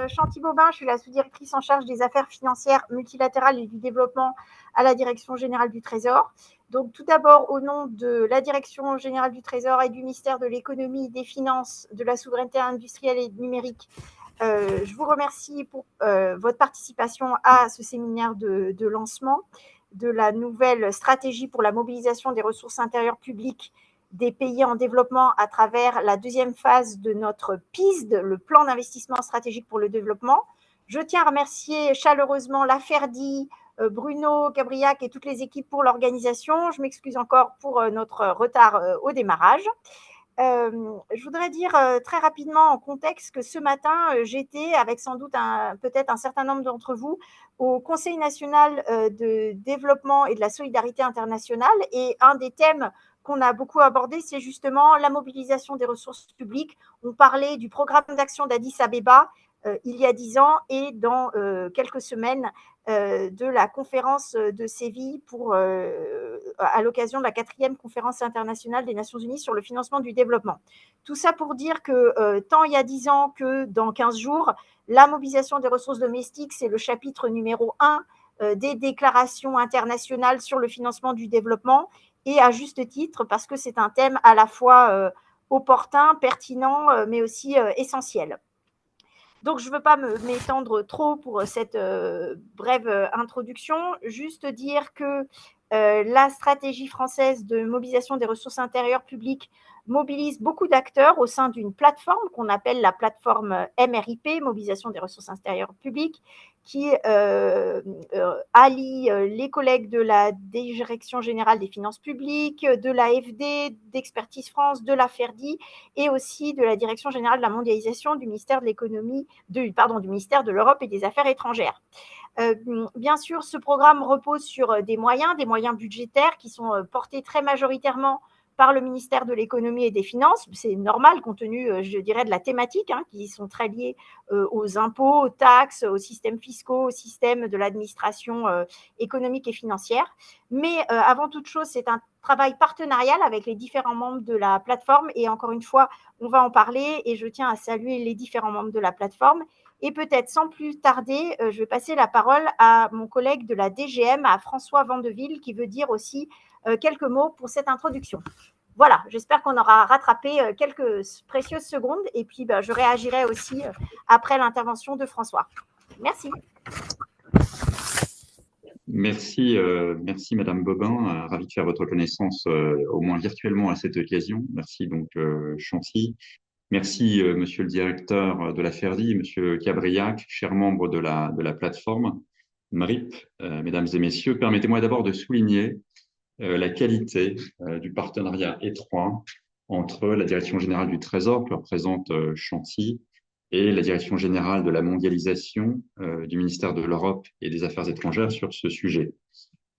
Chanty-Bobin, je suis la sous-directrice en charge des affaires financières multilatérales et du développement à la Direction générale du Trésor. Donc, tout d'abord, au nom de la Direction générale du Trésor et du ministère de l'économie, des finances, de la souveraineté industrielle et numérique, je vous remercie pour votre participation à ce séminaire de lancement de la nouvelle stratégie pour la mobilisation des ressources intérieures publiques des pays en développement à travers la deuxième phase de notre PISD, le plan d'investissement stratégique pour le développement. Je tiens à remercier chaleureusement la FERDI, Bruno, Gabriac et toutes les équipes pour l'organisation. Je m'excuse encore pour notre retard au démarrage. Je voudrais dire très rapidement en contexte que ce matin, j'étais, avec sans doute peut-être un certain nombre d'entre vous, au Conseil national de développement et de la solidarité internationale. Et un des thèmes qu'on a beaucoup abordé, c'est justement la mobilisation des ressources publiques. On parlait du programme d'action d'Addis Abeba il y a 10 ans et dans quelques semaines de la conférence de Séville à l'occasion de la 4e conférence internationale des Nations Unies sur le financement du développement. Tout ça pour dire que tant il y a 10 ans que dans 15 jours, la mobilisation des ressources domestiques, c'est le chapitre numéro 1 des déclarations internationales sur le financement du développement, et à juste titre, parce que c'est un thème à la fois opportun, pertinent, mais aussi essentiel. Donc, je ne veux pas m'étendre trop pour cette brève introduction, juste dire que la stratégie française de mobilisation des ressources intérieures publiques mobilise beaucoup d'acteurs au sein d'une plateforme qu'on appelle la plateforme MRIP, Mobilisation des ressources intérieures publiques, qui allie les collègues de la Direction générale des finances publiques, de l'AFD, d'Expertise France, de la FERDI et aussi de la Direction générale de la mondialisation du ministère de l'économie, du ministère de l'Europe et des Affaires étrangères. Bien sûr, ce programme repose sur des moyens budgétaires qui sont portés très majoritairement par le ministère de l'économie et des finances. C'est normal compte tenu, je dirais, de la thématique, qui sont très liées aux impôts, aux taxes, aux systèmes fiscaux, au système de l'administration économique et financière. Mais avant toute chose, c'est un travail partenarial avec les différents membres de la plateforme. Et encore une fois, on va en parler et je tiens à saluer les différents membres de la plateforme. Et peut-être sans plus tarder, je vais passer la parole à mon collègue de la DGM, à François Vandeville, qui veut dire aussi quelques mots pour cette introduction. Voilà, j'espère qu'on aura rattrapé quelques précieuses secondes et puis je réagirai aussi après l'intervention de François. Merci. Merci Madame Bobin, ravi de faire votre connaissance au moins virtuellement à cette occasion. Merci donc Chanty. Merci Monsieur le directeur de la FERDI, Monsieur Cabriac, chers membres de la plateforme MRIP, Mesdames et Messieurs. Permettez-moi d'abord de souligner la qualité du partenariat étroit entre la Direction générale du Trésor, que représente Chanty, et la Direction générale de la mondialisation du ministère de l'Europe et des Affaires étrangères sur ce sujet.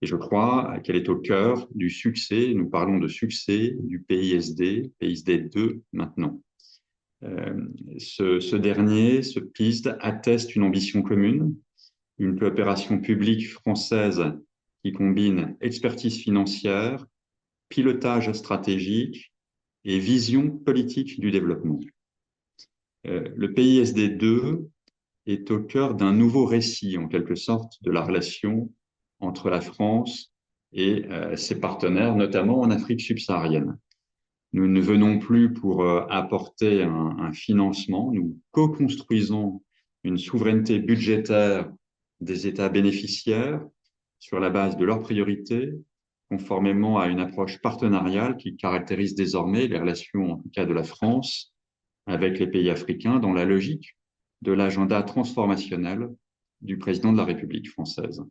Et je crois qu'elle est au cœur du succès, nous parlons de succès du PISD 2 maintenant. Ce dernier, ce PISD, atteste une ambition commune, une coopération publique française qui combine expertise financière, pilotage stratégique et vision politique du développement. Le PISD 2 est au cœur d'un nouveau récit, en quelque sorte, de la relation entre la France et ses partenaires, notamment en Afrique subsaharienne. Nous ne venons plus pour apporter un financement, nous co-construisons une souveraineté budgétaire des États bénéficiaires sur la base de leurs priorités, conformément à une approche partenariale qui caractérise désormais les relations, en tout cas de la France, avec les pays africains dans la logique de l'agenda transformationnel du président de la République française.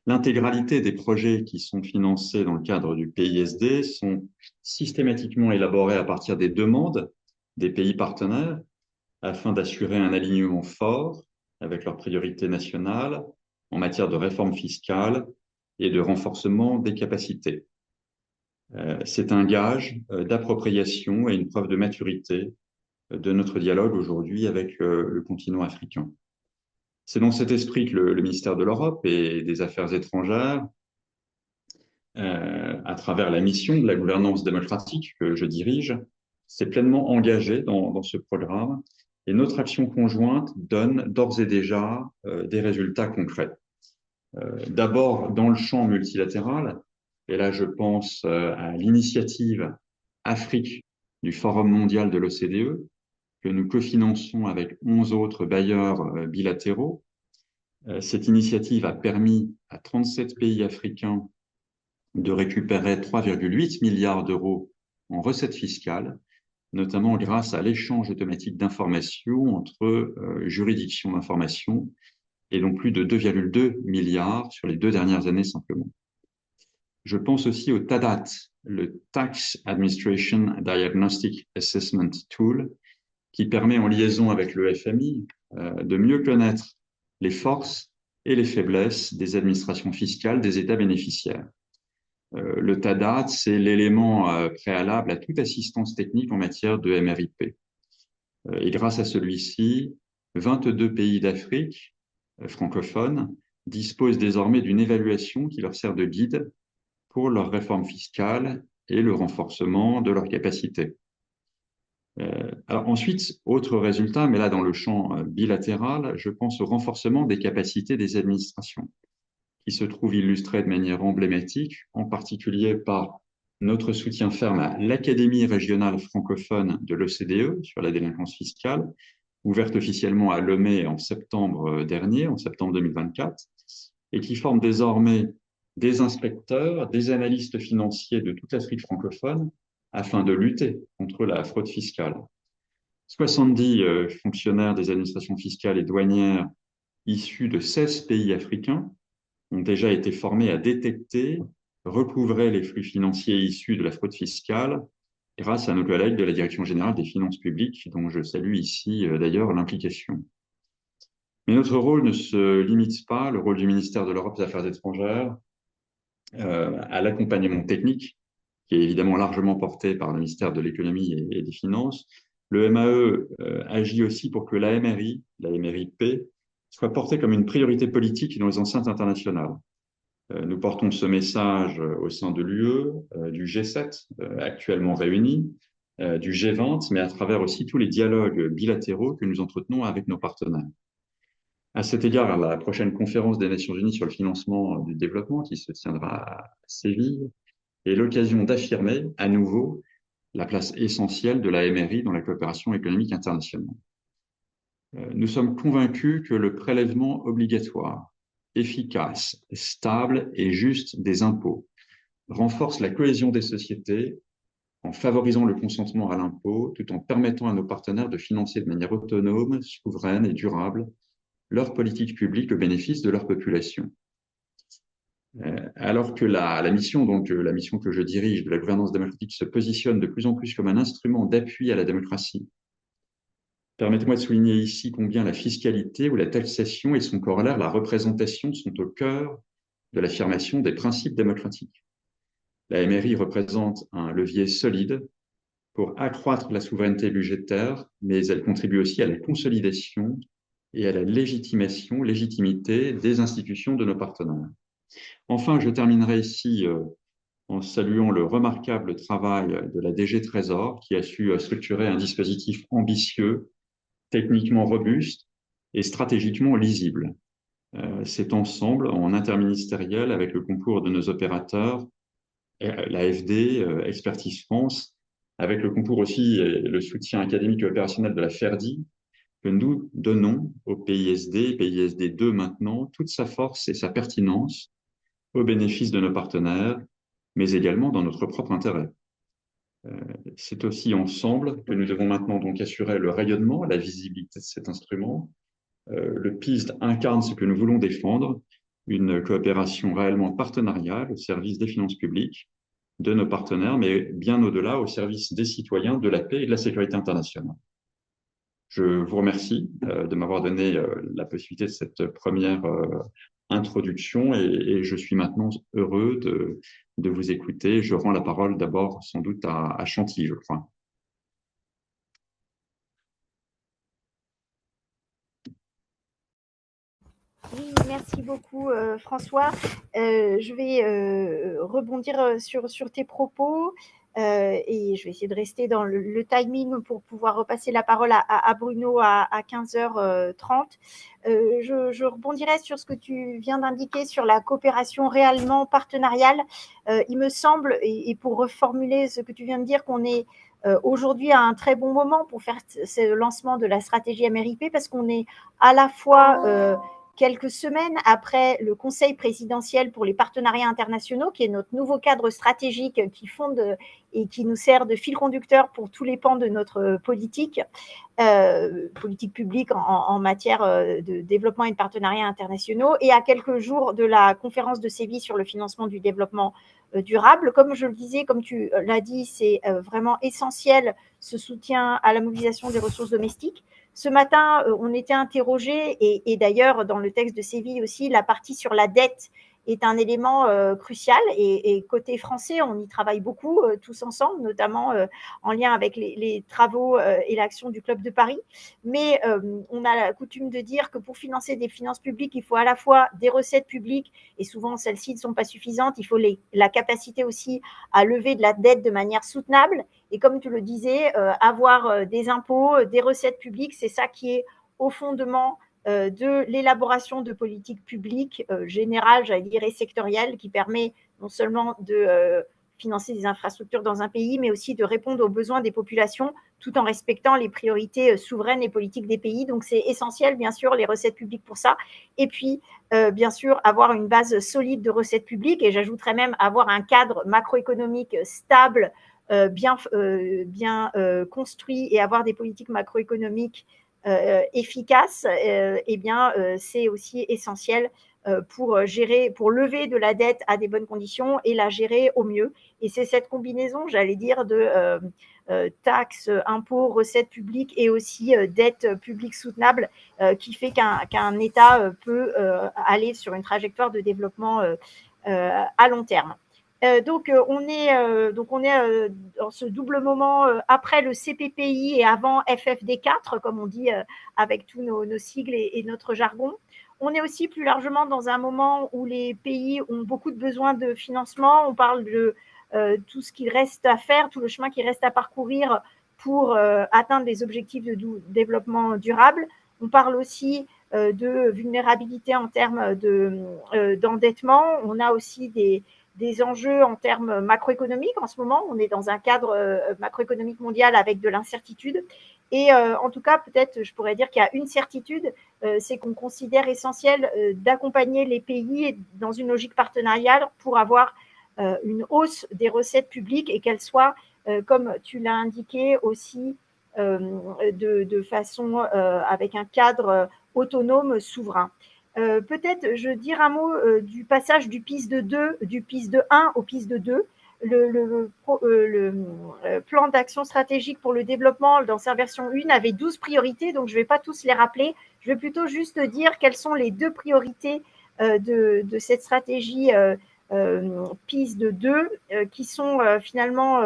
L'intégralité des projets qui sont financés dans le cadre du PISD sont systématiquement élaborés à partir des demandes des pays partenaires afin d'assurer un alignement fort avec leurs priorités nationales en matière de réforme fiscale et de renforcement des capacités. C'est un gage d'appropriation et une preuve de maturité de notre dialogue aujourd'hui avec le continent africain. C'est dans cet esprit que le ministère de l'Europe et des Affaires étrangères, à travers la mission de la gouvernance démocratique que je dirige, s'est pleinement engagé dans ce programme Et notre action conjointe donne d'ores et déjà des résultats concrets. D'abord, dans le champ multilatéral, et là je pense à l'initiative Afrique du Forum mondial de l'OCDE, que nous cofinançons avec 11 autres bailleurs bilatéraux. Cette initiative a permis à 37 pays africains de récupérer 3,8 milliards d'euros en recettes fiscales, notamment grâce à l'échange automatique d'informations entre juridictions d'information, et donc plus de 2,2 milliards sur les 2 dernières années simplement. Je pense aussi au TADAT, le Tax Administration Diagnostic Assessment Tool, qui permet en liaison avec le FMI de mieux connaître les forces et les faiblesses des administrations fiscales des États bénéficiaires. Le TADAT, c'est l'élément préalable à toute assistance technique en matière de MRIP. Et grâce à celui-ci, 22 pays d'Afrique francophones disposent désormais d'une évaluation qui leur sert de guide pour leur réforme fiscale et le renforcement de leurs capacités. Alors ensuite, autre résultat, mais là dans le champ bilatéral, je pense au renforcement des capacités des administrations, qui se trouve illustré de manière emblématique, en particulier par notre soutien ferme à l'Académie régionale francophone de l'OCDE sur la délinquance fiscale, ouverte officiellement à Lomé en septembre dernier, en septembre 2024, et qui forme désormais des inspecteurs, des analystes financiers de toute l'Afrique francophone afin de lutter contre la fraude fiscale. 70 fonctionnaires des administrations fiscales et douanières issus de 16 pays africains ont déjà été formés à détecter, recouvrer les flux financiers issus de la fraude fiscale grâce à nos collègues de la Direction générale des finances publiques, dont je salue ici d'ailleurs l'implication. Mais notre rôle ne se limite pas, le rôle du ministère de l'Europe et des Affaires étrangères, à l'accompagnement technique, qui est évidemment largement porté par le ministère de l'Économie et des Finances. Le MAE agit aussi pour que la MRIP, soit portée comme une priorité politique dans les enceintes internationales. Nous portons ce message au sein de l'UE, du G7 actuellement réuni, du G20, mais à travers aussi tous les dialogues bilatéraux que nous entretenons avec nos partenaires. À cet égard, la prochaine conférence des Nations Unies sur le financement du développement, qui se tiendra à Séville, est l'occasion d'affirmer à nouveau la place essentielle de la MRI dans la coopération économique internationale. Nous sommes convaincus que le prélèvement obligatoire, efficace, stable et juste des impôts renforce la cohésion des sociétés en favorisant le consentement à l'impôt tout en permettant à nos partenaires de financer de manière autonome, souveraine et durable leur politique publique au bénéfice de leur population. Alors que la mission que je dirige de la gouvernance démocratique se positionne de plus en plus comme un instrument d'appui à la démocratie, permettez-moi de souligner ici combien la fiscalité ou la taxation et son corollaire, la représentation, sont au cœur de l'affirmation des principes démocratiques. La MRI représente un levier solide pour accroître la souveraineté budgétaire, mais elle contribue aussi à la consolidation et à la légitimité des institutions de nos partenaires. Enfin, je terminerai ici en saluant le remarquable travail de la DG Trésor qui a su structurer un dispositif ambitieux, techniquement robuste et stratégiquement lisible. C'est ensemble, en interministériel, avec le concours de nos opérateurs, l'AFD, Expertise France, avec le concours aussi et le soutien académique et opérationnel de la FERDI, que nous donnons au PISD, PISD 2 maintenant, toute sa force et sa pertinence au bénéfice de nos partenaires, mais également dans notre propre intérêt. C'est aussi ensemble que nous devons maintenant donc assurer le rayonnement, la visibilité de cet instrument. Le PISD incarne ce que nous voulons défendre, une coopération réellement partenariale au service des finances publiques, de nos partenaires, mais bien au-delà, au service des citoyens, de la paix et de la sécurité internationale. Je vous remercie de m'avoir donné la possibilité de cette première introduction et je suis maintenant heureux de vous écouter. Je rends la parole d'abord sans doute à Chantilly, je crois. Oui, merci beaucoup François. Je vais rebondir sur tes propos. Et je vais essayer de rester dans le timing pour pouvoir repasser la parole à Bruno à 15h30. Je rebondirai sur ce que tu viens d'indiquer sur la coopération réellement partenariale. Il me semble, et pour reformuler ce que tu viens de dire, qu'on est aujourd'hui à un très bon moment pour faire ce lancement de la stratégie MRIP, parce qu'on est à la fois quelques semaines après le Conseil présidentiel pour les partenariats internationaux, qui est notre nouveau cadre stratégique qui fonde et qui nous sert de fil conducteur pour tous les pans de notre politique publique en matière de développement et de partenariats internationaux, et à quelques jours de la conférence de Séville sur le financement du développement durable. Comme je le disais, comme tu l'as dit, c'est vraiment essentiel ce soutien à la mobilisation des ressources domestiques. Ce matin, on était interrogé, et d'ailleurs dans le texte de Séville aussi, la partie sur la dette est un élément crucial, et côté français, on y travaille beaucoup tous ensemble, notamment en lien avec les travaux et l'action du Club de Paris. Mais on a la coutume de dire que pour financer des finances publiques, il faut à la fois des recettes publiques, et souvent celles-ci ne sont pas suffisantes, il faut la capacité aussi à lever de la dette de manière soutenable. Et comme tu le disais, avoir des impôts, des recettes publiques, c'est ça qui est au fondement de l'élaboration de politiques publiques générales, j'allais dire, et sectorielles, qui permet non seulement de financer des infrastructures dans un pays, mais aussi de répondre aux besoins des populations tout en respectant les priorités souveraines et politiques des pays. Donc c'est essentiel, bien sûr, les recettes publiques pour ça. Et puis, bien sûr, avoir une base solide de recettes publiques, et j'ajouterais même avoir un cadre macroéconomique stable, bien construit, et avoir des politiques macroéconomiques efficaces, eh bien, c'est aussi essentiel pour gérer, pour lever de la dette à des bonnes conditions et la gérer au mieux. Et c'est cette combinaison, j'allais dire, de taxes, impôts, recettes publiques, et aussi dette publique soutenable qui fait qu'un État peut aller sur une trajectoire de développement à long terme. Donc on est dans ce double moment après le CPPI et avant FFD4, comme on dit avec tous nos sigles et notre jargon. On est aussi plus largement dans un moment où les pays ont beaucoup de besoins de financement. On parle de tout ce qu'il reste à faire, tout le chemin qui reste à parcourir pour atteindre les objectifs de développement durable. On parle aussi de vulnérabilité en termes d'endettement. On a aussi des enjeux en termes macroéconomiques en ce moment. On est dans un cadre macroéconomique mondial avec de l'incertitude. Et en tout cas, peut-être, je pourrais dire qu'il y a une certitude, c'est qu'on considère essentiel d'accompagner les pays dans une logique partenariale pour avoir une hausse des recettes publiques, et qu'elles soient, comme tu l'as indiqué aussi, de façon avec un cadre autonome, souverain. Peut-être je dire un mot du passage du PIS de 1 au PIS de 2. Le plan d'action stratégique pour le développement dans sa version 1 avait 12 priorités, donc je ne vais pas tous les rappeler. Je vais plutôt juste dire quelles sont les deux priorités de cette stratégie PIS de 2 qui sont finalement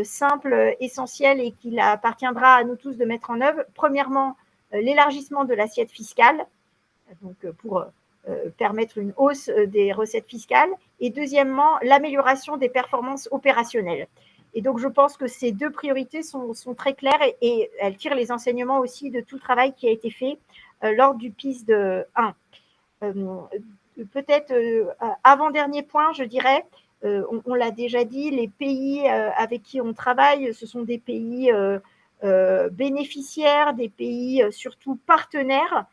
simples, essentielles, et qu'il appartiendra à nous tous de mettre en œuvre. Premièrement, l'élargissement de l'assiette fiscale, donc pour permettre une hausse des recettes fiscales, et deuxièmement, l'amélioration des performances opérationnelles. Et donc, je pense que ces deux priorités sont très claires, et elles tirent les enseignements aussi de tout le travail qui a été fait lors du PIS de 1. Peut-être avant-dernier point, je dirais, on l'a déjà dit, les pays avec qui on travaille, ce sont des pays bénéficiaires, des pays surtout partenaires.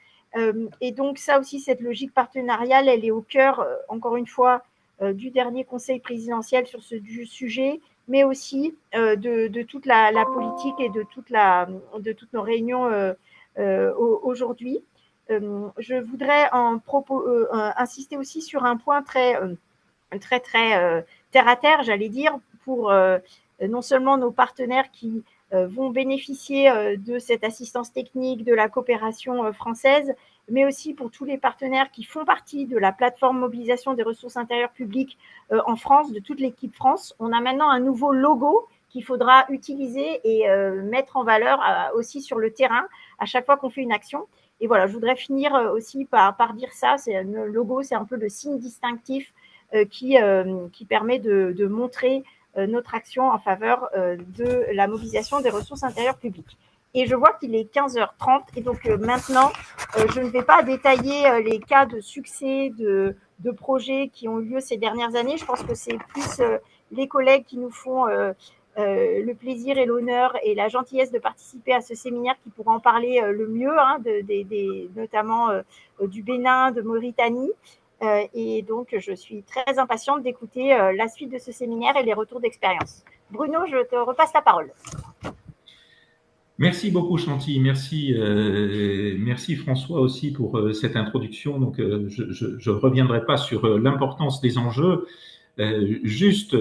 Et donc ça aussi, cette logique partenariale, elle est au cœur, encore une fois, du dernier conseil présidentiel sur ce sujet, mais aussi de toute la politique et de toutes nos réunions aujourd'hui. Je voudrais insister aussi sur un point très terre à terre, j'allais dire, pour non seulement nos partenaires qui vont bénéficier de cette assistance technique, de la coopération française, mais aussi pour tous les partenaires qui font partie de la plateforme mobilisation des ressources intérieures publiques en France, de toute l'équipe France. On a maintenant un nouveau logo qu'il faudra utiliser et mettre en valeur aussi sur le terrain à chaque fois qu'on fait une action. Et voilà, je voudrais finir aussi par dire ça, c'est le logo, c'est un peu le signe distinctif qui permet de montrer notre action en faveur de la mobilisation des ressources intérieures publiques. Et je vois qu'il est 15h30 et donc maintenant, je ne vais pas détailler les cas de succès de projets qui ont eu lieu ces dernières années. Je pense que c'est plus les collègues qui nous font le plaisir et l'honneur et la gentillesse de participer à ce séminaire qui pourront en parler le mieux, hein, notamment du Bénin, de Mauritanie. Et donc, je suis très impatiente d'écouter la suite de ce séminaire et les retours d'expérience. Bruno, je te repasse la parole. Merci beaucoup Chanty, merci François aussi pour cette introduction. Donc je reviendrai pas sur l'importance des enjeux, juste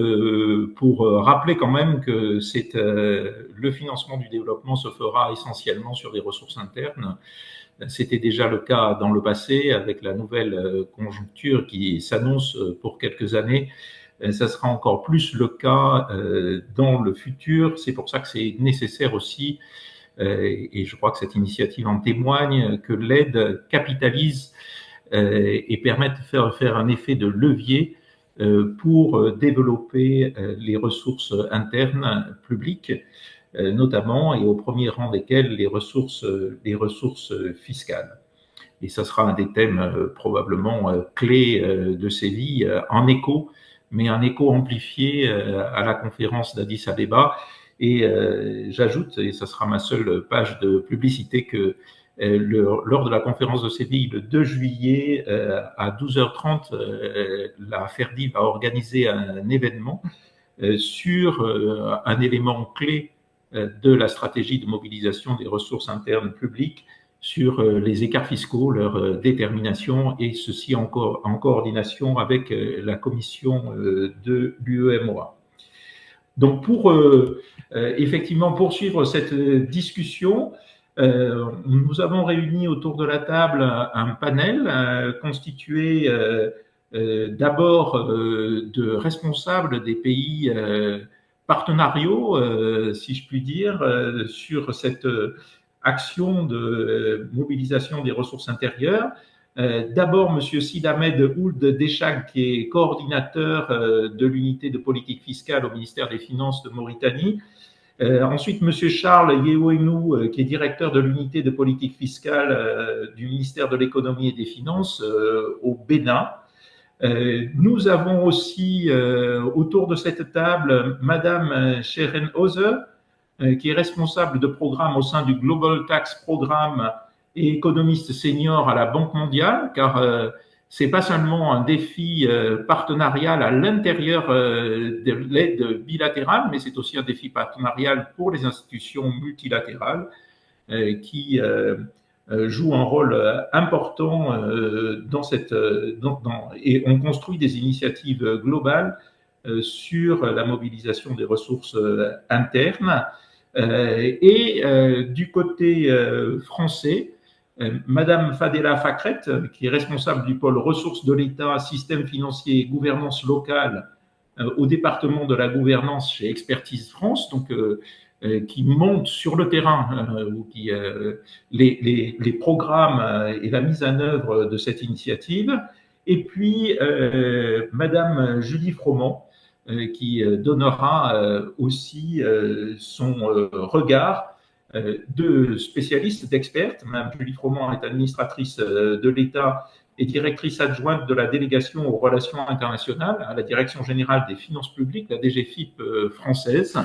pour rappeler quand même que le financement du développement se fera essentiellement sur des ressources internes. C'était déjà le cas dans le passé avec la nouvelle conjoncture qui s'annonce pour quelques années. Ça sera encore plus le cas dans le futur. C'est pour ça que c'est nécessaire aussi, et je crois que cette initiative en témoigne, que l'aide capitalise et permette de faire un effet de levier pour développer les ressources internes publiques, notamment, et au premier rang desquelles les ressources fiscales. Et ça sera un des thèmes probablement clés de ces vies, en écho, mais un écho amplifié à la conférence d'Addis Abeba. Et j'ajoute, et ça sera ma seule page de publicité, que lors de la conférence de Séville le 2 juillet à 12h30, la FERDI va organiser un événement sur un élément clé de la stratégie de mobilisation des ressources internes publiques, sur les écarts fiscaux, leur détermination, et ceci en coordination avec la commission de l'UEMOA. Donc pour effectivement poursuivre cette discussion, nous avons réuni autour de la table un panel constitué d'abord de responsables des pays partenariaux, si je puis dire, sur cette action de mobilisation des ressources intérieures. D'abord, Monsieur Sid Ahmed Ould Dechag, qui est coordinateur de l'unité de politique fiscale au ministère des Finances de Mauritanie. Ensuite, Monsieur Charles Yeouenou, qui est directeur de l'unité de politique fiscale du ministère de l'économie et des finances au Bénin. Nous avons aussi autour de cette table Madame Sheren Hauser, qui est responsable de programme au sein du Global Tax Programme et économiste senior à la Banque mondiale, car c'est pas seulement un défi partenarial à l'intérieur de l'aide bilatérale, mais c'est aussi un défi partenarial pour les institutions multilatérales qui jouent un rôle important et on construit des initiatives globales sur la mobilisation des ressources internes. Du côté français, Madame Fadela Fakret, qui est responsable du pôle ressources de l'État, système financier et gouvernance locale au département de la gouvernance chez Expertise France, donc qui monte sur le terrain les programmes et la mise en œuvre de cette initiative. Et puis Madame Julie Froment, qui donnera aussi son regard de spécialiste, d'experte. Mme Julie Froment est administratrice de l'État et directrice adjointe de la délégation aux relations internationales à la Direction générale des finances publiques, la DGFiP française,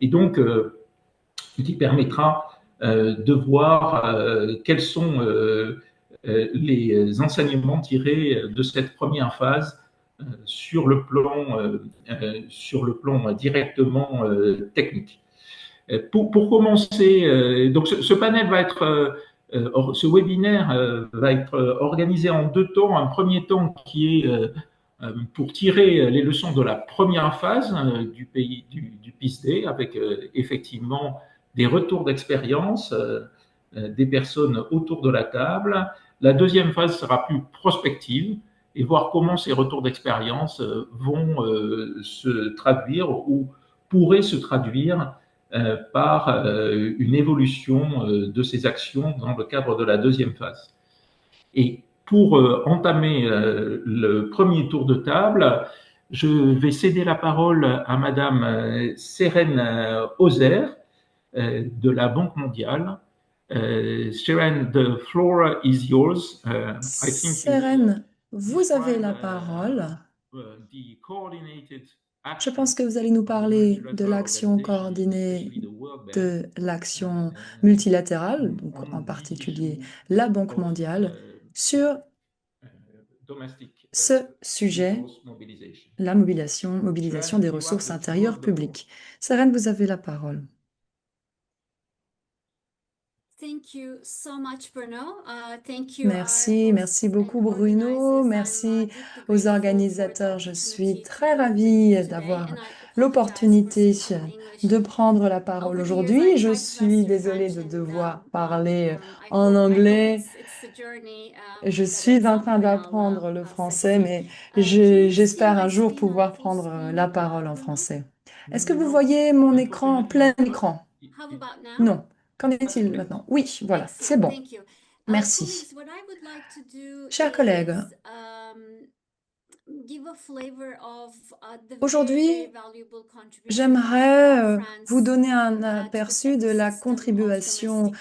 et donc qui permettra de voir quels sont les enseignements tirés de cette première phase sur le plan directement technique. Pour commencer, donc ce panel va être, ce webinaire va être organisé en deux temps. Un premier temps qui est pour tirer les leçons de la première phase du PISD, avec effectivement des retours d'expérience des personnes autour de la table. La deuxième phase sera plus prospective et voir comment ces retours d'expérience vont se traduire ou pourraient se traduire par une évolution de ces actions dans le cadre de la deuxième phase. Et pour entamer le premier tour de table, Je vais céder la parole à Madame Seren Ozer de la Banque mondiale. Seren, the floor is yours. I think you will Seren, vous avez describe la parole. the coordinated Je action pense que vous allez nous of the parler de multilateral l'action organization, coordonnée especially the World Bank, de l'action multilatérale, donc en on the particulier issue la Banque of mondiale, sur domestic ce sujet, resource mobilization. la mobilisation des You have ressources the intérieures floor. publiques. Seren, vous avez la parole. Merci beaucoup Bruno, merci aux organisateurs. Je suis très ravie d'avoir l'opportunité de prendre la parole aujourd'hui. Je suis désolée de devoir parler en anglais. Je suis en train d'apprendre le français, mais j'espère un jour pouvoir prendre la parole en français. Est-ce que vous voyez mon écran en plein écran? Non. Qu'en est-il maintenant? Oui, voilà, c'est bon. Merci. Chers collègues, aujourd'hui, j'aimerais vous donner un aperçu de la contribution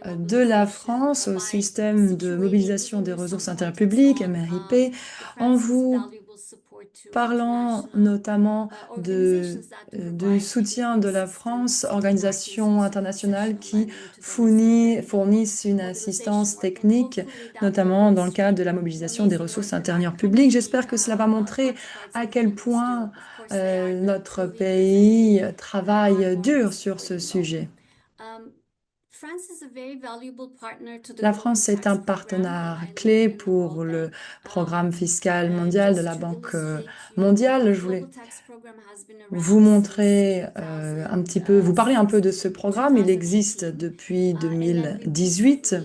de la France au système de mobilisation des ressources intérieures publiques, MRIP, en vous parlant notamment du soutien de la France, organisations internationales qui fournissent une assistance technique, notamment dans le cadre de la mobilisation des ressources intérieures publiques. J'espère que cela va montrer à quel point notre pays travaille dur sur ce sujet. La France est un partenaire clé pour le programme fiscal mondial de la Banque mondiale. Je voulais vous montrer vous parler un peu de ce programme. Il existe depuis 2018.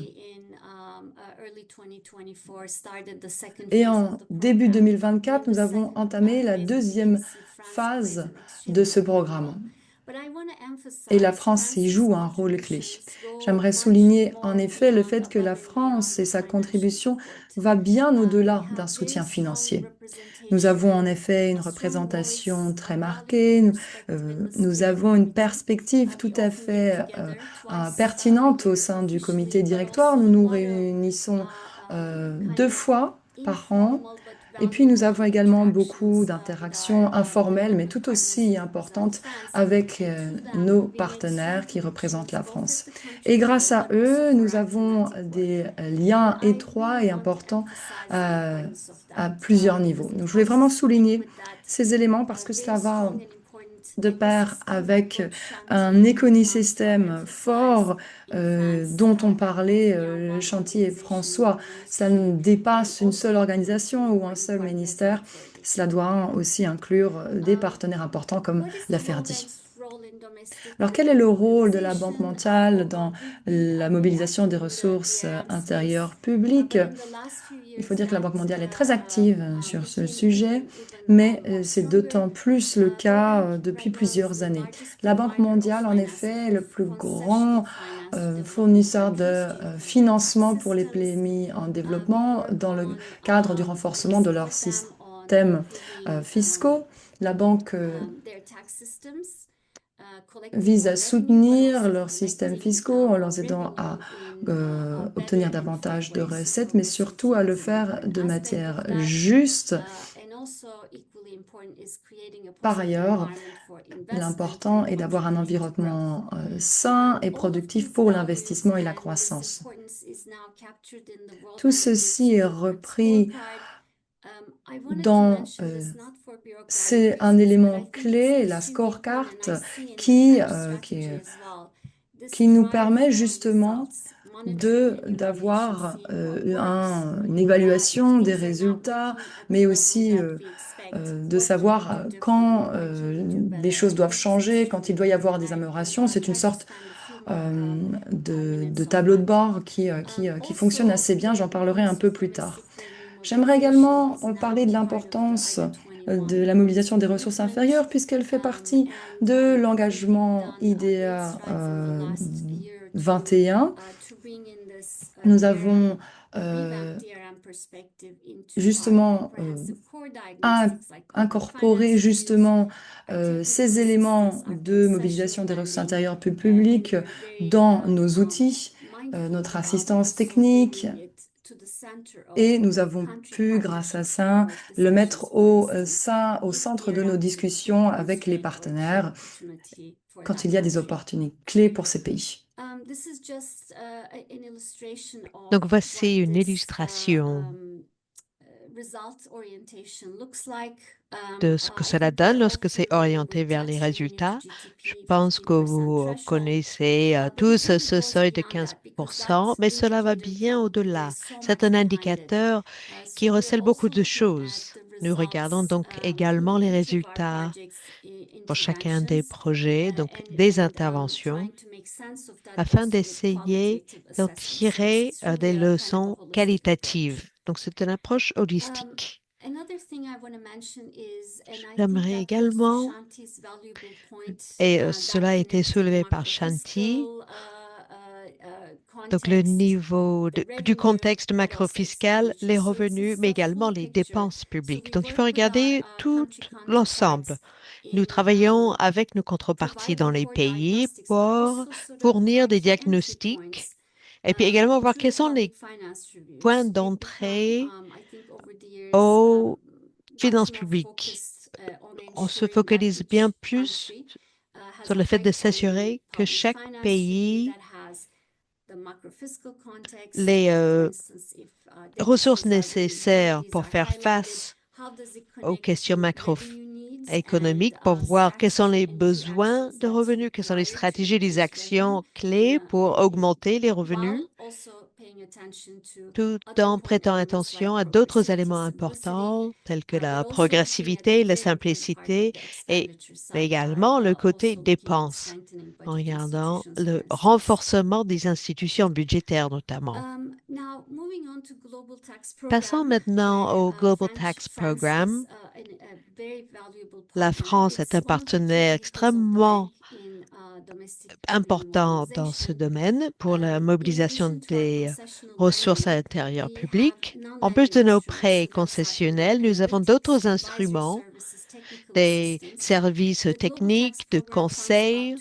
Et en début 2024, nous avons entamé la deuxième phase de ce programme. Et la France y joue un rôle clé. J'aimerais souligner en effet le fait que la France et sa contribution va bien au-delà d'un soutien financier. Nous avons en effet une représentation très marquée, nous avons une perspective tout à fait pertinente au sein du comité directoire. Nous nous réunissons 2 fois par an. Et puis, nous avons également beaucoup d'interactions informelles, mais tout aussi importantes avec nos partenaires qui représentent la France. Et grâce à eux, nous avons des liens étroits et importants à plusieurs niveaux. Donc, je voulais vraiment souligner ces éléments parce que cela va de pair avec un écosystème fort dont ont parlé Chanty et François. Ça ne dépasse une seule organisation ou un seul ministère. Cela doit aussi inclure des partenaires importants comme l'a Ferdi. Alors, quel est le rôle de la Banque mondiale dans la mobilisation des ressources intérieures publiques? Il faut dire que la Banque mondiale est très active sur ce sujet, mais c'est d'autant plus le cas depuis plusieurs années. La Banque mondiale, en effet, est le plus grand fournisseur de financement pour les pays en développement dans le cadre du renforcement de leurs systèmes fiscaux. La Banque vise à soutenir leurs systèmes fiscaux en leur aidant à obtenir davantage de recettes, mais surtout à le faire de manière juste. Par ailleurs, l'important est d'avoir un environnement sain et productif pour l'investissement et la croissance. Tout ceci est repris c'est un élément clé, la scorecard, qui nous permet justement d'avoir une évaluation des résultats, mais aussi de savoir quand les choses doivent changer, quand il doit y avoir des améliorations. C'est une sorte de tableau de bord qui fonctionne assez bien. J'en parlerai un peu plus tard. J'aimerais également parler de l'importance de la mobilisation des ressources inférieures puisqu'elle fait partie de l'engagement IDEA 21. Nous avons justement incorporer justement ces éléments de mobilisation des ressources intérieures publiques dans nos outils, notre assistance technique. Et nous avons pu, grâce à ça, le mettre au centre de nos discussions avec les partenaires quand il y a des opportunités clés pour ces pays. Donc voici une illustration de ce que cela donne lorsque c'est orienté vers les résultats. Je pense que vous connaissez tous ce seuil de 15%, mais cela va bien au-delà. C'est un indicateur qui recèle beaucoup de choses. Nous regardons donc également les résultats pour chacun des projets, donc des interventions, afin d'essayer d'en tirer des leçons qualitatives. Donc c'est une approche holistique. J'aimerais également, et cela a été soulevé par Shanti, donc le niveau du contexte macro-fiscal, les revenus, mais également les dépenses publiques. Donc il faut regarder tout l'ensemble. Nous travaillons avec nos contreparties dans les pays pour fournir des diagnostics et puis également voir quels sont les points d'entrée aux finances publiques. On se focalise bien plus sur le fait de s'assurer que chaque pays les ressources nécessaires pour faire face aux questions macroéconomiques, pour voir quels sont les besoins de revenus, quelles sont les stratégies, les actions clés pour augmenter les revenus, tout en prêtant attention à d'autres éléments importants tels que la progressivité, la simplicité mais également le côté dépenses, en regardant le renforcement des institutions budgétaires notamment. Passons maintenant au Global Tax Programme. La France est un partenaire extrêmement important dans ce domaine pour la mobilisation des ressources intérieures publiques. En plus de nos prêts concessionnels, nous avons d'autres instruments, des services techniques, de conseil.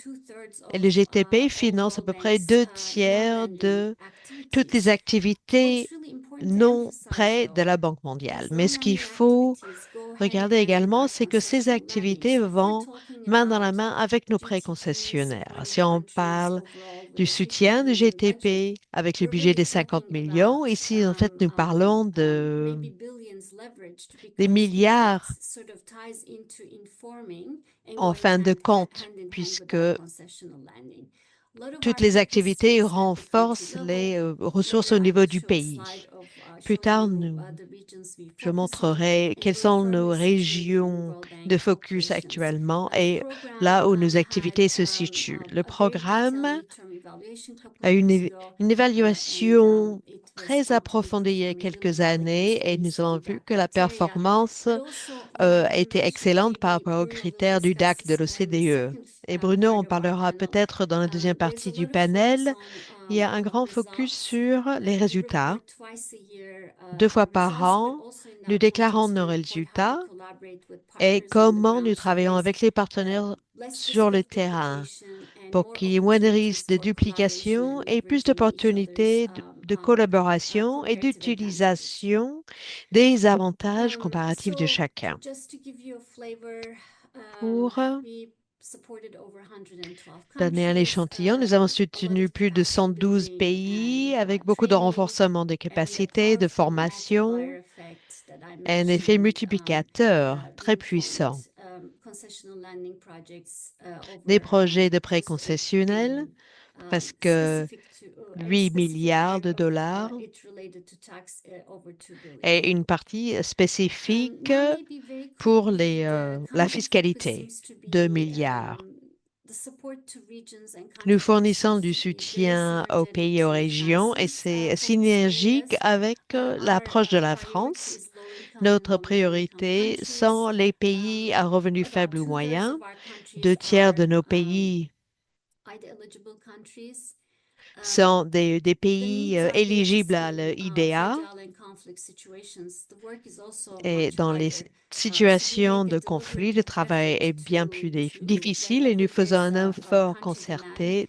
Et le GTP finance à peu près 2/3 de toutes les activités non près de la Banque mondiale. Mais ce qu'il faut regarder également, c'est que ces activités vont main dans la main avec nos prêts concessionnaires. Si on parle du soutien du GTP avec le budget des 50 millions, ici, en fait, nous parlons des milliards en fin de compte, puisque toutes les activités renforcent les ressources au niveau du pays. Plus tard, je montrerai quelles sont nos régions de focus actuellement et là où nos activités se situent. Le programme a une évaluation très approfondie il y a quelques années et nous avons vu que la performance était excellente par rapport aux critères du DAC de l'OCDE. Et Bruno en parlera peut-être dans la deuxième partie du panel. Il y a un grand focus sur les résultats. 2 fois par an, nous déclarons nos résultats et comment nous travaillons avec les partenaires sur le terrain pour qu'il y ait moins de risques de duplication et plus d'opportunités de collaboration et d'utilisation des avantages comparatifs de chacun. Pour donner un échantillon, nous avons soutenu plus de 112 pays avec beaucoup de renforcement des capacités, de formation, un effet multiplicateur très puissant. Des projets de prêts concessionnels, presque 8 milliards de dollars et une partie spécifique pour la fiscalité, 2 milliards. Nous fournissons du soutien aux pays et aux régions et c'est synergique avec l'approche de la France. Notre priorité sont les pays à revenus faibles ou moyens. 2/3 de nos pays sont des pays éligibles à l'IDA et dans les situations de conflit, le travail est bien plus difficile et nous faisons un effort concerté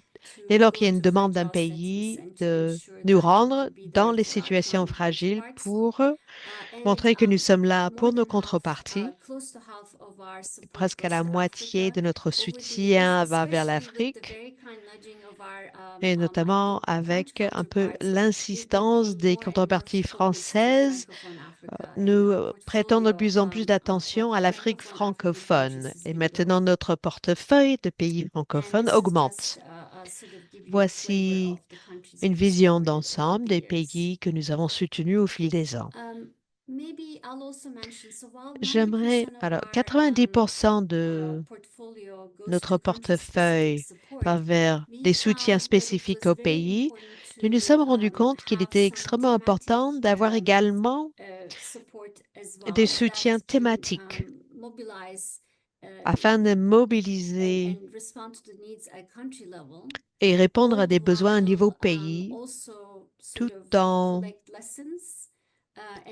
dès lors qu'il y a une demande d'un pays de nous rendre dans les situations fragiles pour montrer que nous sommes là pour nos contreparties. Presque la moitié de notre soutien va vers l'Afrique, et notamment avec un peu l'insistance des contreparties françaises. Nous prêtons de plus en plus d'attention à l'Afrique francophone et maintenant notre portefeuille de pays francophones augmente. Voici une vision d'ensemble des pays que nous avons soutenus au fil des ans. J'aimerais, alors 90% de notre portefeuille va vers des soutiens spécifiques au pays. Nous nous sommes rendus compte qu'il était extrêmement important d'avoir également des soutiens thématiques afin de mobiliser et répondre à des besoins au niveau pays tout en